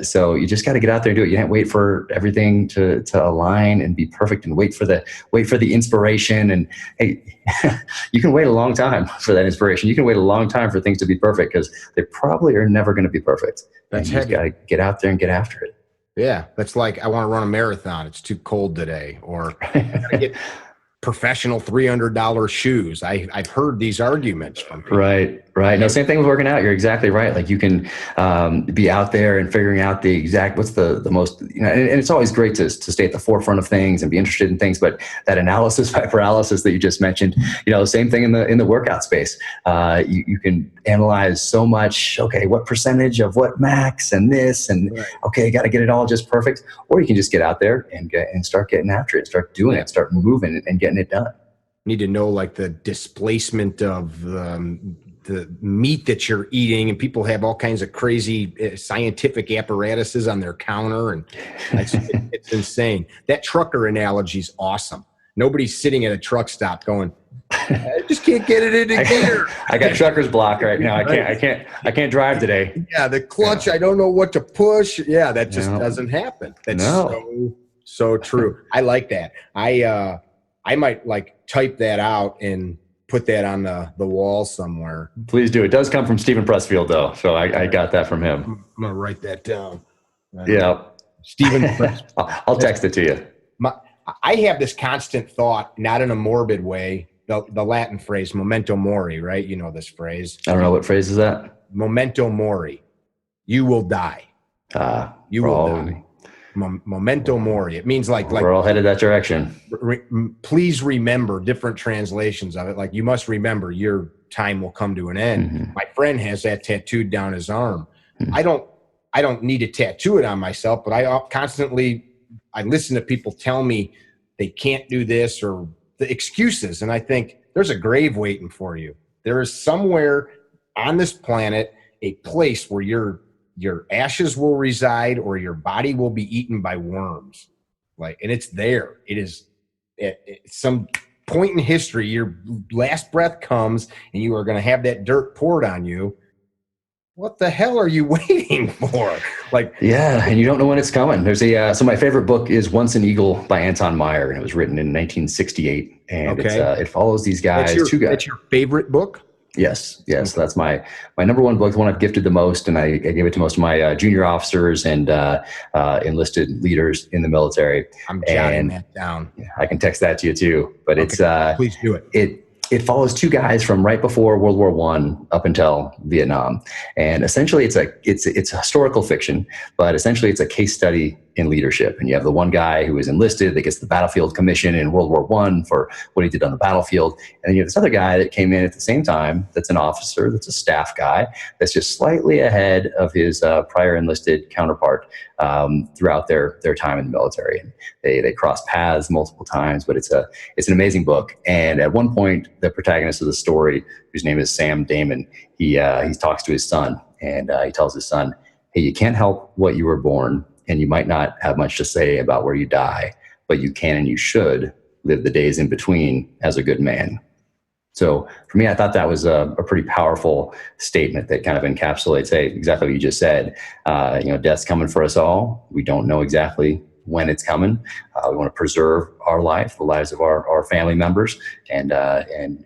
So you just got to get out there and do it. You can't wait for everything to align and be perfect, and wait for the inspiration. And hey, you can wait a long time for that inspiration. You can wait a long time for things to be perfect, because they probably are never going to be perfect. You just got to get out there and get after it. Yeah, that's like, I want to run a marathon. It's too cold today, or I gotta get professional $300 shoes. I've heard these arguments from people. Right. No, same thing with working out. You're exactly right. Like, you can be out there and figuring out the exact, what's the most, and it's always great to stay at the forefront of things and be interested in things. But that analysis by paralysis that you just mentioned, same thing in the workout space. You can analyze so much. Okay, what percentage of what max and this, and okay, got to get it all just perfect. Or you can just get out there and start getting after it, start doing it, start moving and getting it done. Need to know like the displacement of the meat that you're eating, and people have all kinds of crazy scientific apparatuses on their counter, and it's insane. That trucker analogy is awesome. Nobody's sitting at a truck stop going, I just can't get it into gear. I got trucker's block right now. I can't drive today. Yeah, the clutch, I don't know what to push. Yeah, that just doesn't happen. That's so true. I like that. I might like type that out and put that on the wall somewhere. Please do. It does come from Stephen Pressfield, though, so I got that from him. I'm gonna write that down. Stephen Pressfield. I'll text it to you. I have this constant thought, not in a morbid way, the Latin phrase memento mori, right? You know this phrase. I don't know, what phrase is that? Memento mori. You will die. You will die. Memento mori. It means like we're all headed that direction. Please remember, different translations of it. Like, you must remember your time will come to an end. My friend has that tattooed down his arm. I don't need to tattoo it on myself, but I listen to people tell me they can't do this, or the excuses. And I think there's a grave waiting for you. There is somewhere on this planet a place where your ashes will reside, or your body will be eaten by worms. And it's there. It is at some point in history, your last breath comes and you are going to have that dirt poured on you. What the hell are you waiting for? And you don't know when it's coming. There's so my favorite book is Once an Eagle by Anton Meyer, and it was written in 1968. And it follows these guys, two guys. That's your favorite book? Yes. Okay. That's my number one book, the one I've gifted the most, and I gave it to most of my junior officers and enlisted leaders in the military. I'm jotting that down. I can text that to you too. But it's please do it. It follows two guys from right before World War I up until Vietnam, and essentially it's a historical fiction, but essentially it's a case study in leadership. And you have the one guy who is enlisted that gets the battlefield commission in World War I for what he did on the battlefield. And then you have this other guy that came in at the same time, that's an officer, that's a staff guy, that's just slightly ahead of his prior enlisted counterpart throughout their time in the military. And they cross paths multiple times, but it's an amazing book. And at one point, the protagonist of the story, whose name is Sam Damon, he talks to his son, and he tells his son, hey, you can't help what you were born, and you might not have much to say about where you die, but you can and you should live the days in between as a good man. So for me, I thought that was a pretty powerful statement that kind of encapsulates, hey, exactly what you just said. Death's coming for us all. We don't know exactly when it's coming. We want to preserve our life, the lives of our family members, and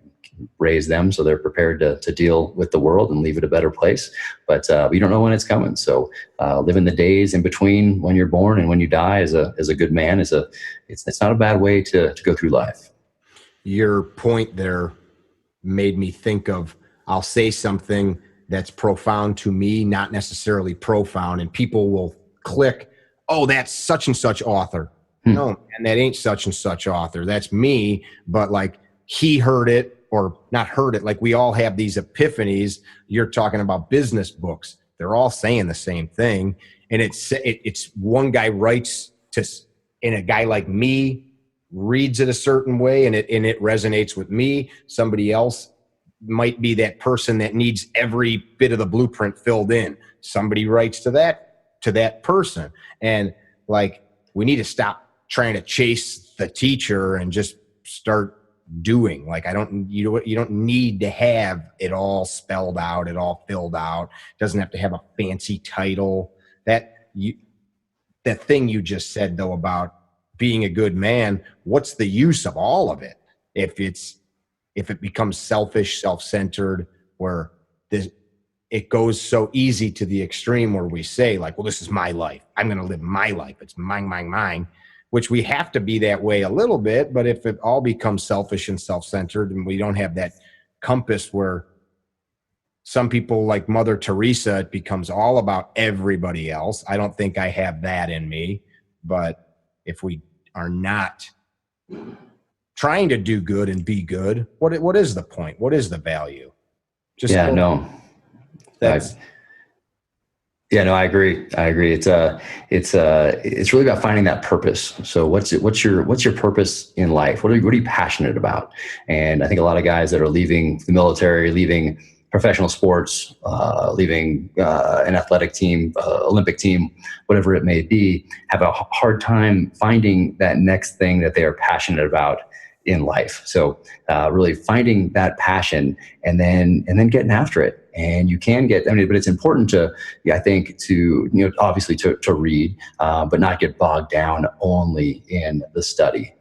raise them so they're prepared to deal with the world and leave it a better place. But we don't know when it's coming. So living the days in between when you're born and when you die as a good man it's not a bad way to go through life. Your point there made me think of, I'll say something that's profound to me, not necessarily profound, and people will click, oh, that's such and such author. No, and that ain't such and such author. That's me, but like he heard it or not heard it. Like we all have these epiphanies. You're talking about business books. They're all saying the same thing. And it's one guy writes and a guy like me reads it a certain way and it resonates with me. Somebody else might be that person that needs every bit of the blueprint filled in. Somebody writes to that person. And like, we need to stop trying to chase the teacher and just start doing. Like, you don't need to have it all spelled out, it all filled out. It doesn't have to have a fancy title. That thing you just said though about being a good man, what's the use of all of it if it becomes selfish, self-centered, where it goes so easy to the extreme where we say like, well, this is my life. I'm going to live my life. It's mine, which we have to be that way a little bit. But if it all becomes selfish and self-centered and we don't have that compass where some people like Mother Teresa, it becomes all about everybody else. I don't think I have that in me. But if we are not trying to do good and be good, what is the point? What is the value? I agree. It's really about finding that purpose. So what's your purpose in life? What are you passionate about? And I think a lot of guys that are leaving the military, leaving professional sports, leaving an athletic team, Olympic team, whatever it may be, have a hard time finding that next thing that they are passionate about in life. So really finding that passion and then getting after it. And you can get, but it's important to obviously to read, but not get bogged down only in the study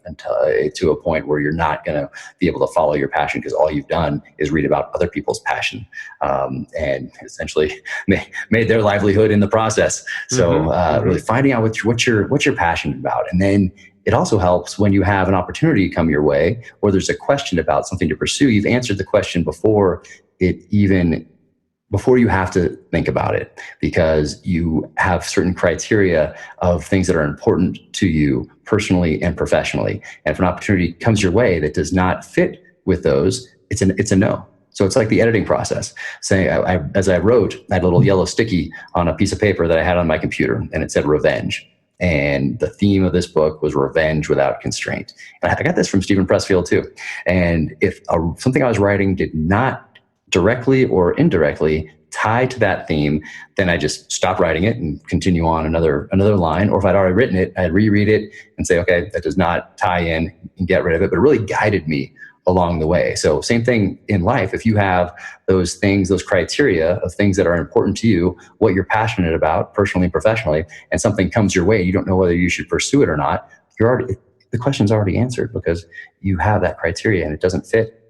to a point where you're not going to be able to follow your passion because all you've done is read about other people's passion and essentially made their livelihood in the process. So really finding out what you're passionate about. And then it also helps when you have an opportunity come your way or there's a question about something to pursue. You've answered the question before you have to think about it because you have certain criteria of things that are important to you personally and professionally. And if an opportunity comes your way that does not fit with those, it's a no. So it's like the editing process. Say, as I wrote, I had a little yellow sticky on a piece of paper that I had on my computer and it said revenge. And the theme of this book was revenge without constraint. And I got this from Stephen Pressfield too. And if something I was writing did not directly or indirectly tie to that theme, then I just stop writing it and continue on another line. Or if I'd already written it, I'd reread it and say, okay, that does not tie in and get rid of it. But it really guided me along the way. So same thing in life. If you have those things, those criteria of things that are important to you, what you're passionate about personally and professionally, and something comes your way, you don't know whether you should pursue it or not, the question's already answered because you have that criteria and it doesn't fit,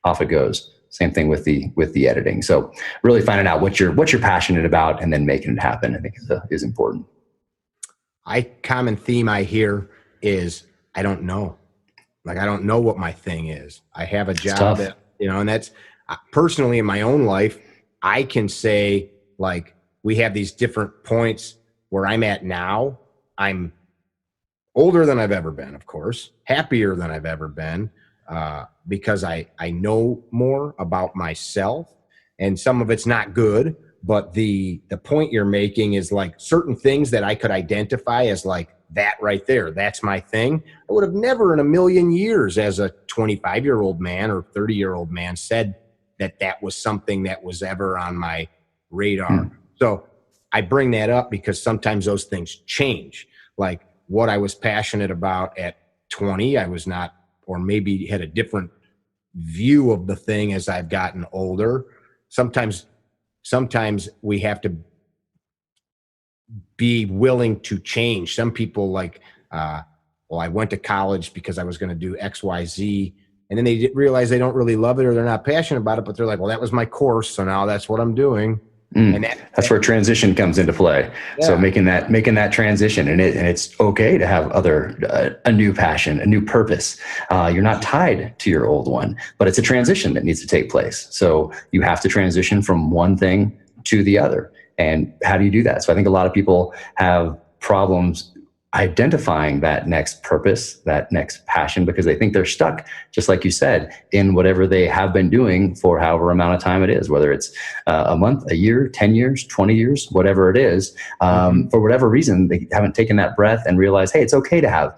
off it goes. Same thing with the editing. So really finding out what you're passionate about and then making it happen, I think is important. Common theme I hear is, I don't know. Like, I don't know what my thing is. I have a job that, and that's personally in my own life, I can say like, we have these different points where I'm at now. I'm older than I've ever been, of course, happier than I've ever been, because I know more about myself, and some of it's not good, but the point you're making is like certain things that I could identify as like that right there. That's my thing. I would have never in a million years as a 25-year-old man or 30-year-old man said that was something that was ever on my radar. So I bring that up because sometimes those things change. Like what I was passionate about at 20, I was not, or maybe had a different view of the thing as I've gotten older. Sometimes we have to be willing to change. Some people like, well, I went to college because I was going to do X, Y, Z. And then they realize they don't really love it or they're not passionate about it, but they're like, well, that was my course. So now that's what I'm doing. And that's where transition comes into play. Yeah. So making that transition, and it's okay to have a new passion, a new purpose. You're not tied to your old one, but it's a transition that needs to take place. So you have to transition from one thing to the other. And how do you do that? So I think a lot of people have problems identifying that next purpose, that next passion, because they think they're stuck, just like you said, in whatever they have been doing for however amount of time it is, whether it's a month, a year, 10 years, 20 years, whatever it is. For whatever reason, they haven't taken that breath and realized, hey, it's okay to have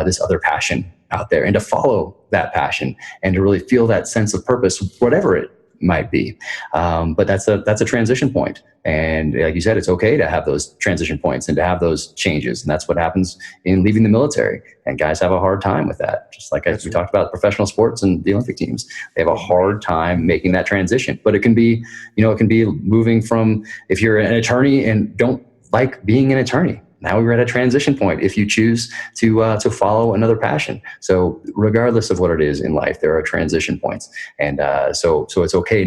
this other passion out there and to follow that passion and to really feel that sense of purpose, whatever it might be. But that's a transition point. And like you said, it's okay to have those transition points and to have those changes. And that's what happens in leaving the military. And guys have a hard time with that. Just like we talked about professional sports and the Olympic teams, they have a hard time making that transition. But it can be, it can be moving from, if you're an attorney and don't like being an attorney, now we're at a transition point if you choose to follow another passion. So regardless of what it is in life, there are transition points. And so it's okay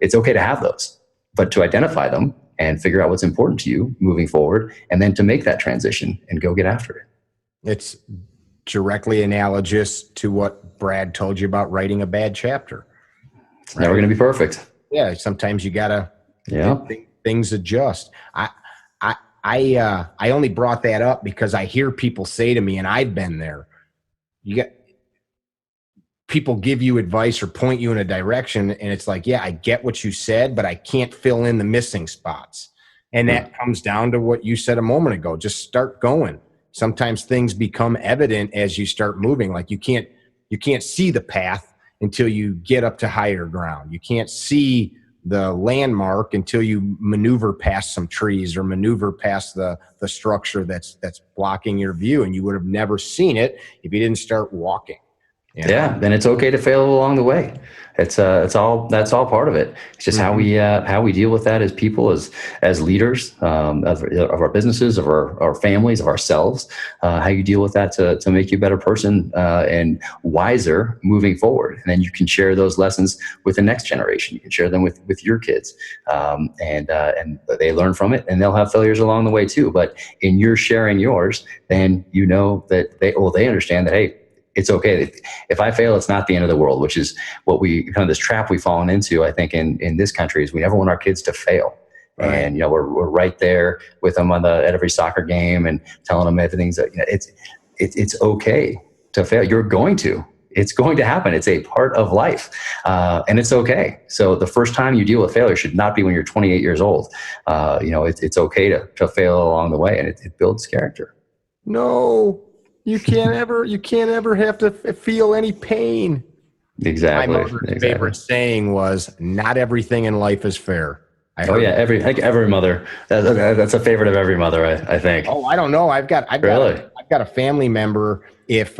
it's okay to have those, but to identify them and figure out what's important to you moving forward, and then to make that transition and go get after it. It's directly analogous to what Brad told you about writing a bad chapter. It's never going to be perfect. Yeah. Sometimes you gotta, things adjust. I only brought that up because I hear people say to me, and I've been there, people give you advice or point you in a direction, and it's like, yeah, I get what you said, but I can't fill in the missing spots. And that comes down to what you said a moment ago. Just start going. Sometimes things become evident as you start moving. Like you can't see the path until you get up to higher ground. You can't see the landmark until you maneuver past some trees or maneuver past the structure that's blocking your view, and you would have never seen it if you didn't start walking. Yeah, and it's okay to fail along the way. That's all part of it. It's just how we deal with that as people, as leaders of our businesses, of our families, of ourselves. How you deal with that to make you a better person and wiser moving forward. And then you can share those lessons with the next generation. You can share them with your kids, and they learn from it, and they'll have failures along the way too. But in your sharing yours, then you know that they understand that, hey, it's okay. If I fail, it's not the end of the world, which is what this trap we've fallen into, I think, in this country, is we never want our kids to fail. Right. And, we're right there with them at every soccer game and telling them everything's, it's okay to fail. It's going to happen. It's a part of life. And it's okay. So the first time you deal with failure should not be when you're 28 years old. It's okay to fail along the way, and it builds character. No. You can't ever have to feel any pain. Exactly. My mother's favorite saying was, "Not everything in life is fair." Every mother. That's a favorite of every mother, I think. Oh, I don't know. I've got a family member. If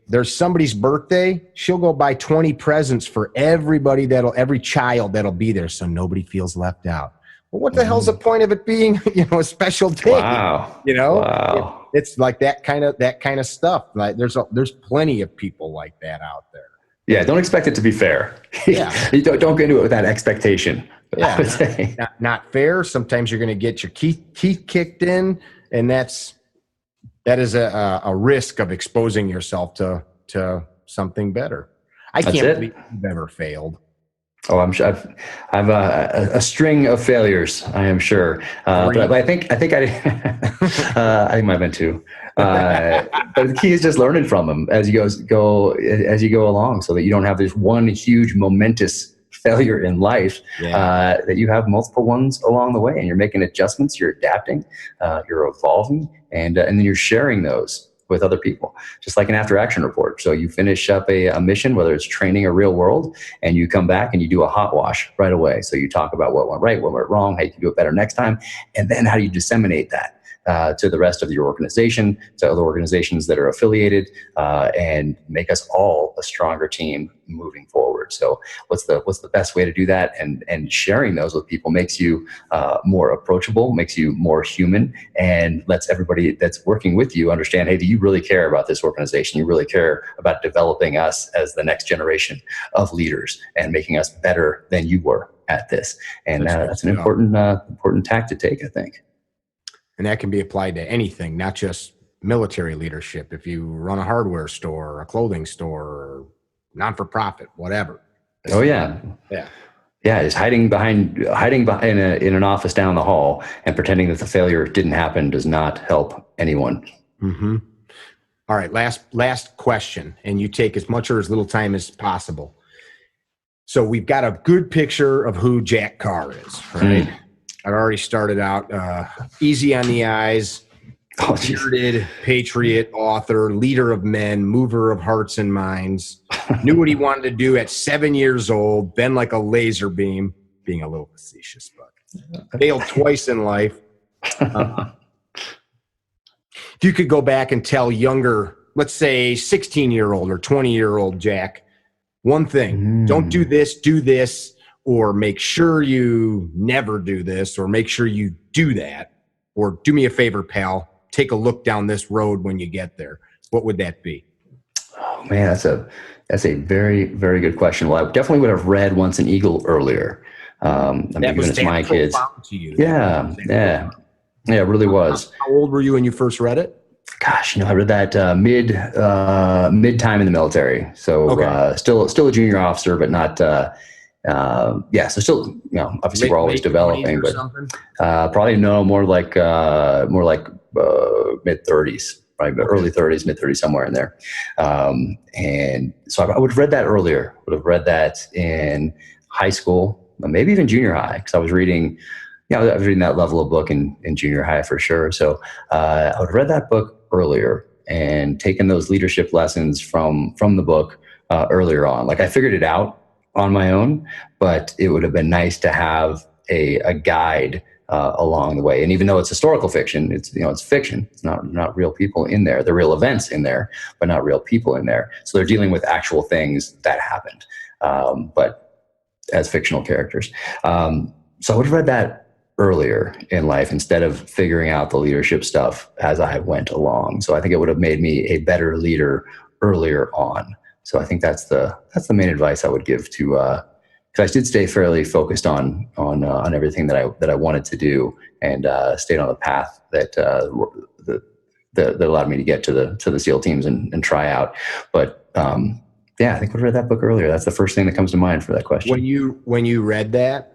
there's somebody's birthday, she'll go buy 20 presents for every child that'll be there, so nobody feels left out. Well, what the hell's the point of it being, a special day? Wow. Wow. It's like that kind of stuff. Like there's plenty of people like that out there. Yeah. Don't expect it to be fair. Yeah. You don't get into it with that expectation. Yeah. Not fair. Sometimes you're going to get your teeth kicked in, and that is a risk of exposing yourself to something better. I can't believe you've ever failed. Oh, I'm sure I've a string of failures. I am sure, but I think I might have been two. But the key is just learning from them as you go along, so that you don't have this one huge momentous failure in life. That you have multiple ones along the way, and you're making adjustments, you're adapting, you're evolving, and then you're sharing those with other people, just like an after action report. So you finish up a mission, whether it's training or real world, and you come back and you do a hot wash right away. So you talk about what went right, what went wrong, how you can do it better next time, and then how do you disseminate that to the rest of your organization, to other organizations that are affiliated, and make us all a stronger team moving forward. So what's the best way to do that? And sharing those with people makes you more approachable, makes you more human, and lets everybody that's working with you understand, hey, do you really care about this organization? You really care about developing us as the next generation of leaders and making us better than you were at this. And that's an important tack to take, I think. And that can be applied to anything, not just military leadership. If you run a hardware store, or a clothing store, or non-for-profit, whatever. Oh yeah. Yeah. Yeah, just hiding behind in an office down the hall and pretending that the failure didn't happen does not help anyone. Mm-hmm. All right, last question, and you take as much or as little time as possible. So we've got a good picture of who Jack Carr is, right? I've already started out easy on the eyes, bearded, patriot, author, leader of men, mover of hearts and minds, knew what he wanted to do at 7 years old, been like a laser beam, being a little facetious, but failed twice in life. If you could go back and tell younger, let's say 16-year-old or 20-year-old Jack, one thing, don't do this, or make sure you never do this, or make sure you do that, or do me a favor, pal, take a look down this road when you get there. What would that be? Oh man, that's a very, very good question. Well, I definitely would have read Once an Eagle earlier. That was it's my kids. To you. Yeah, it really was. How old were you when you first read it? Gosh, I read that mid time in the military. So still a junior officer, but not. So still, obviously we're always developing, but probably more like mid 30s, right? Early 30s, mid 30s, somewhere in there. And so I would have read that earlier. Would have read that in high school, maybe even junior high, because I was reading. I was reading that level of book in junior high for sure. So I would have read that book earlier and taken those leadership lessons from the book earlier on. Like I figured it out on my own, but it would have been nice to have a guide along the way. And even though it's historical fiction, it's fiction. It's not real people in there. There are real events in there, but not real people in there. So they're dealing with actual things that happened, but as fictional characters. So I would have read that earlier in life instead of figuring out the leadership stuff as I went along. So I think it would have made me a better leader earlier on. So I think that's the main advice I would give to, because I did stay fairly focused on everything that I wanted to do, and stayed on the path that allowed me to get to the SEAL teams and try out. But I think I read that book earlier. That's the first thing that comes to mind for that question. When you read that,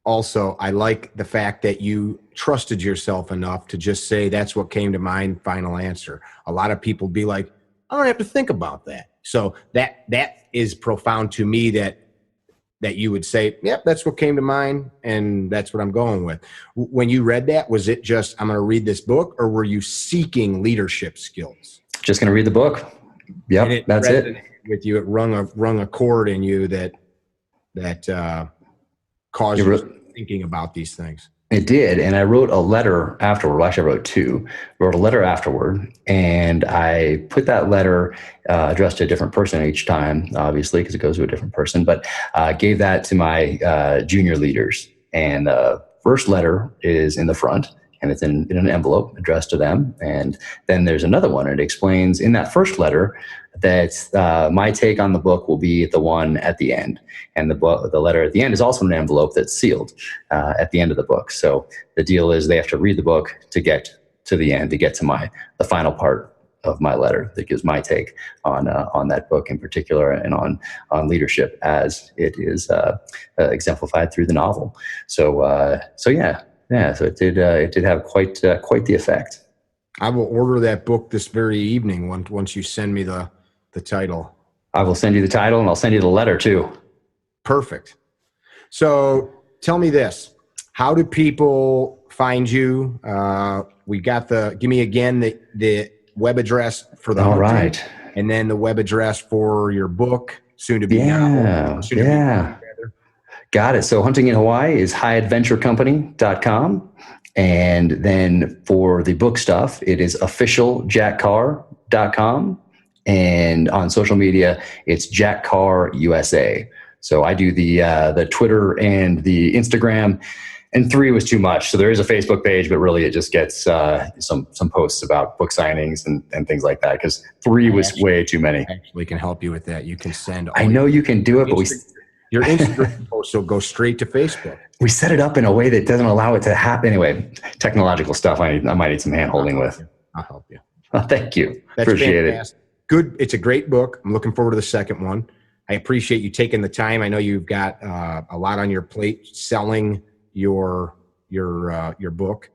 also, I like the fact that you trusted yourself enough to just say, that's what came to mind, final answer. A lot of people be like, I don't have to think about that. So that is profound to me that you would say, yep, that's what came to mind, and that's what I'm going with. When you read that, was it just, I'm going to read this book, or were you seeking leadership skills? Just going to read the book. Yep, that's it. With you, it rung a chord in you that caused you thinking about these things. It did, and I wrote a letter afterward. Well, actually, I wrote two. Wrote a letter afterward, and I put that letter addressed to a different person each time, obviously, because it goes to a different person, but gave that to my junior leaders. And the first letter is in the front, and it's in an envelope addressed to them. And then there's another one. It explains in that first letter that my take on the book will be the one at the end. And the letter at the end is also an envelope that's sealed at the end of the book. So the deal is they have to read the book to get to the end, to get to the final part of my letter that gives my take on that book in particular, and on leadership as it is exemplified through the novel. So so it did have quite the effect. I will order that book this very evening once you send me the title. I will send you the title, and I'll send you the letter too. Perfect. So tell me this: how do people find you? We got give me again the web address for the all right, and then the web address for your book, soon to be novel. Got it. So hunting in Hawaii is highadventurecompany.com. And then for the book stuff, it is officialjackcarr.com. And on social media, it's Jack Carr USA. So I do the Twitter and the Instagram, and 3 was too much. So there is a Facebook page, but really it just gets some posts about book signings and things like that, because 3 was way too many. Actually can help you with that. You can send. I know you can do it, but your Instagram post will go straight to Facebook. We set it up in a way that doesn't allow it to happen. Anyway, technological stuff I might need some hand holding with. I'll help you. Well, thank you. That's Appreciate fantastic. Good. It's a great book. I'm looking forward to the second one. I appreciate you taking the time. I know you've got a lot on your plate selling your book,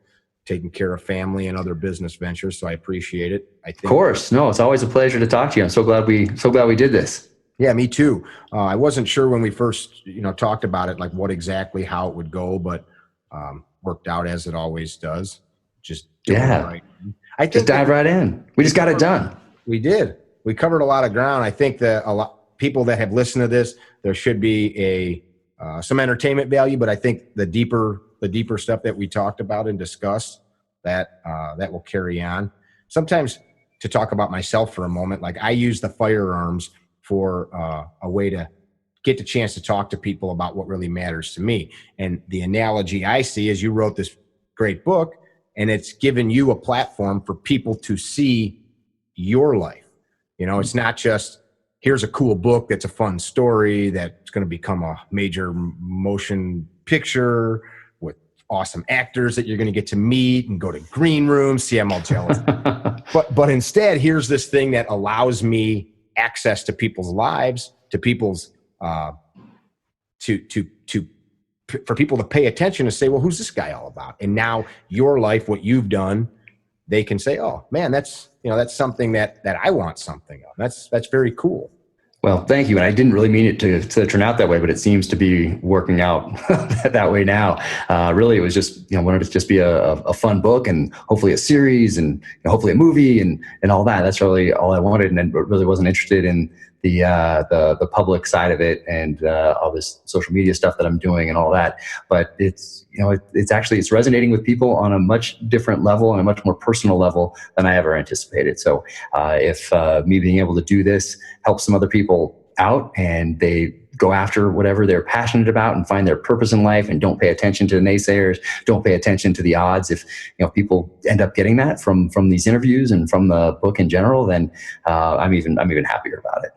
taking care of family and other business ventures. So I appreciate it. Of course. No, it's always a pleasure to talk to you. I'm so glad we did this. Yeah, me too. I wasn't sure when we first, talked about it, like how it would go, but worked out as it always does. Just right. I think just dive right in. We just got it done. We did. We covered a lot of ground. I think that people that have listened to this, there should be some entertainment value, but I think the deeper stuff that we talked about and discussed, that will carry on. Sometimes, to talk about myself for a moment, like I use the firearms for a way to get the chance to talk to people about what really matters to me. And the analogy I see is you wrote this great book, and it's given you a platform for people to see your life. It's not just, here's a cool book that's a fun story that's going to become a major motion picture with awesome actors that you're going to get to meet and go to green rooms. See, I'm all jealous. But instead, here's this thing that allows me access to people's lives, to people's for people to pay attention and say, well, who's this guy all about? And now your life, what you've done, they can say, oh man, that's something that I want something of. That's very cool. Well, thank you. And I didn't really mean it to turn out that way, but it seems to be working out that way now. Really, it was just, wanted it to just be a fun book, and hopefully a series, and hopefully a movie, and all that. That's really all I wanted, and I really wasn't interested in the public side of it and all this social media stuff that I'm doing and all that. But it's resonating with people on a much different level and a much more personal level than I ever anticipated. So if me being able to do this helps some other people out, and they go after whatever they're passionate about and find their purpose in life, and don't pay attention to the naysayers, don't pay attention to the odds. If people end up getting that from these interviews and from the book in general, then I'm even happier about it.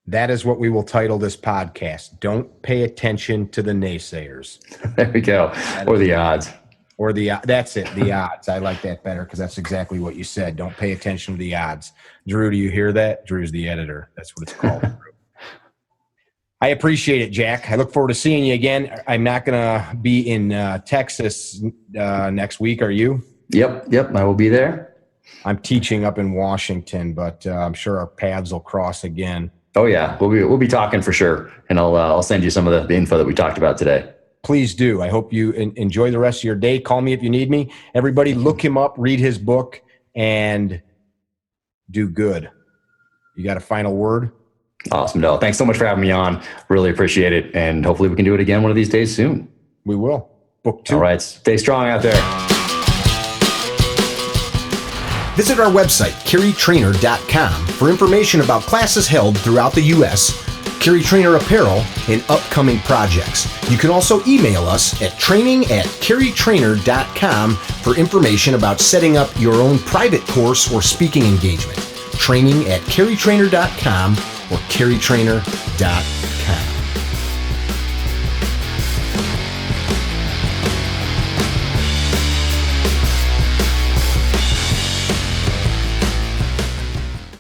That is what we will title this podcast. Don't pay attention to the naysayers. There we go. Or the odds. That's it. The odds. I like that better, because that's exactly what you said. Don't pay attention to the odds. Drew, do you hear that? Drew's the editor. That's what it's called. I appreciate it, Jack. I look forward to seeing you again. I'm not going to be in Texas next week. Are you? Yep. I will be there. I'm teaching up in Washington, but I'm sure our paths will cross again. Oh yeah, we'll be talking for sure, and I'll send you some of the info that we talked about today. Please do. I hope you enjoy the rest of your day. Call me if you need me. Everybody, look him up, read his book, and do good. You got a final word? Awesome, no. Thanks so much for having me on. Really appreciate it, and hopefully we can do it again one of these days soon. We will. Book 2. All right, stay strong out there. Visit our website, carrytrainer.com, for information about classes held throughout the U.S., Carry Trainer apparel, and upcoming projects. You can also email us at training@carrytrainer.com for information about setting up your own private course or speaking engagement. Training@carrytrainer.com or carrytrainer.com.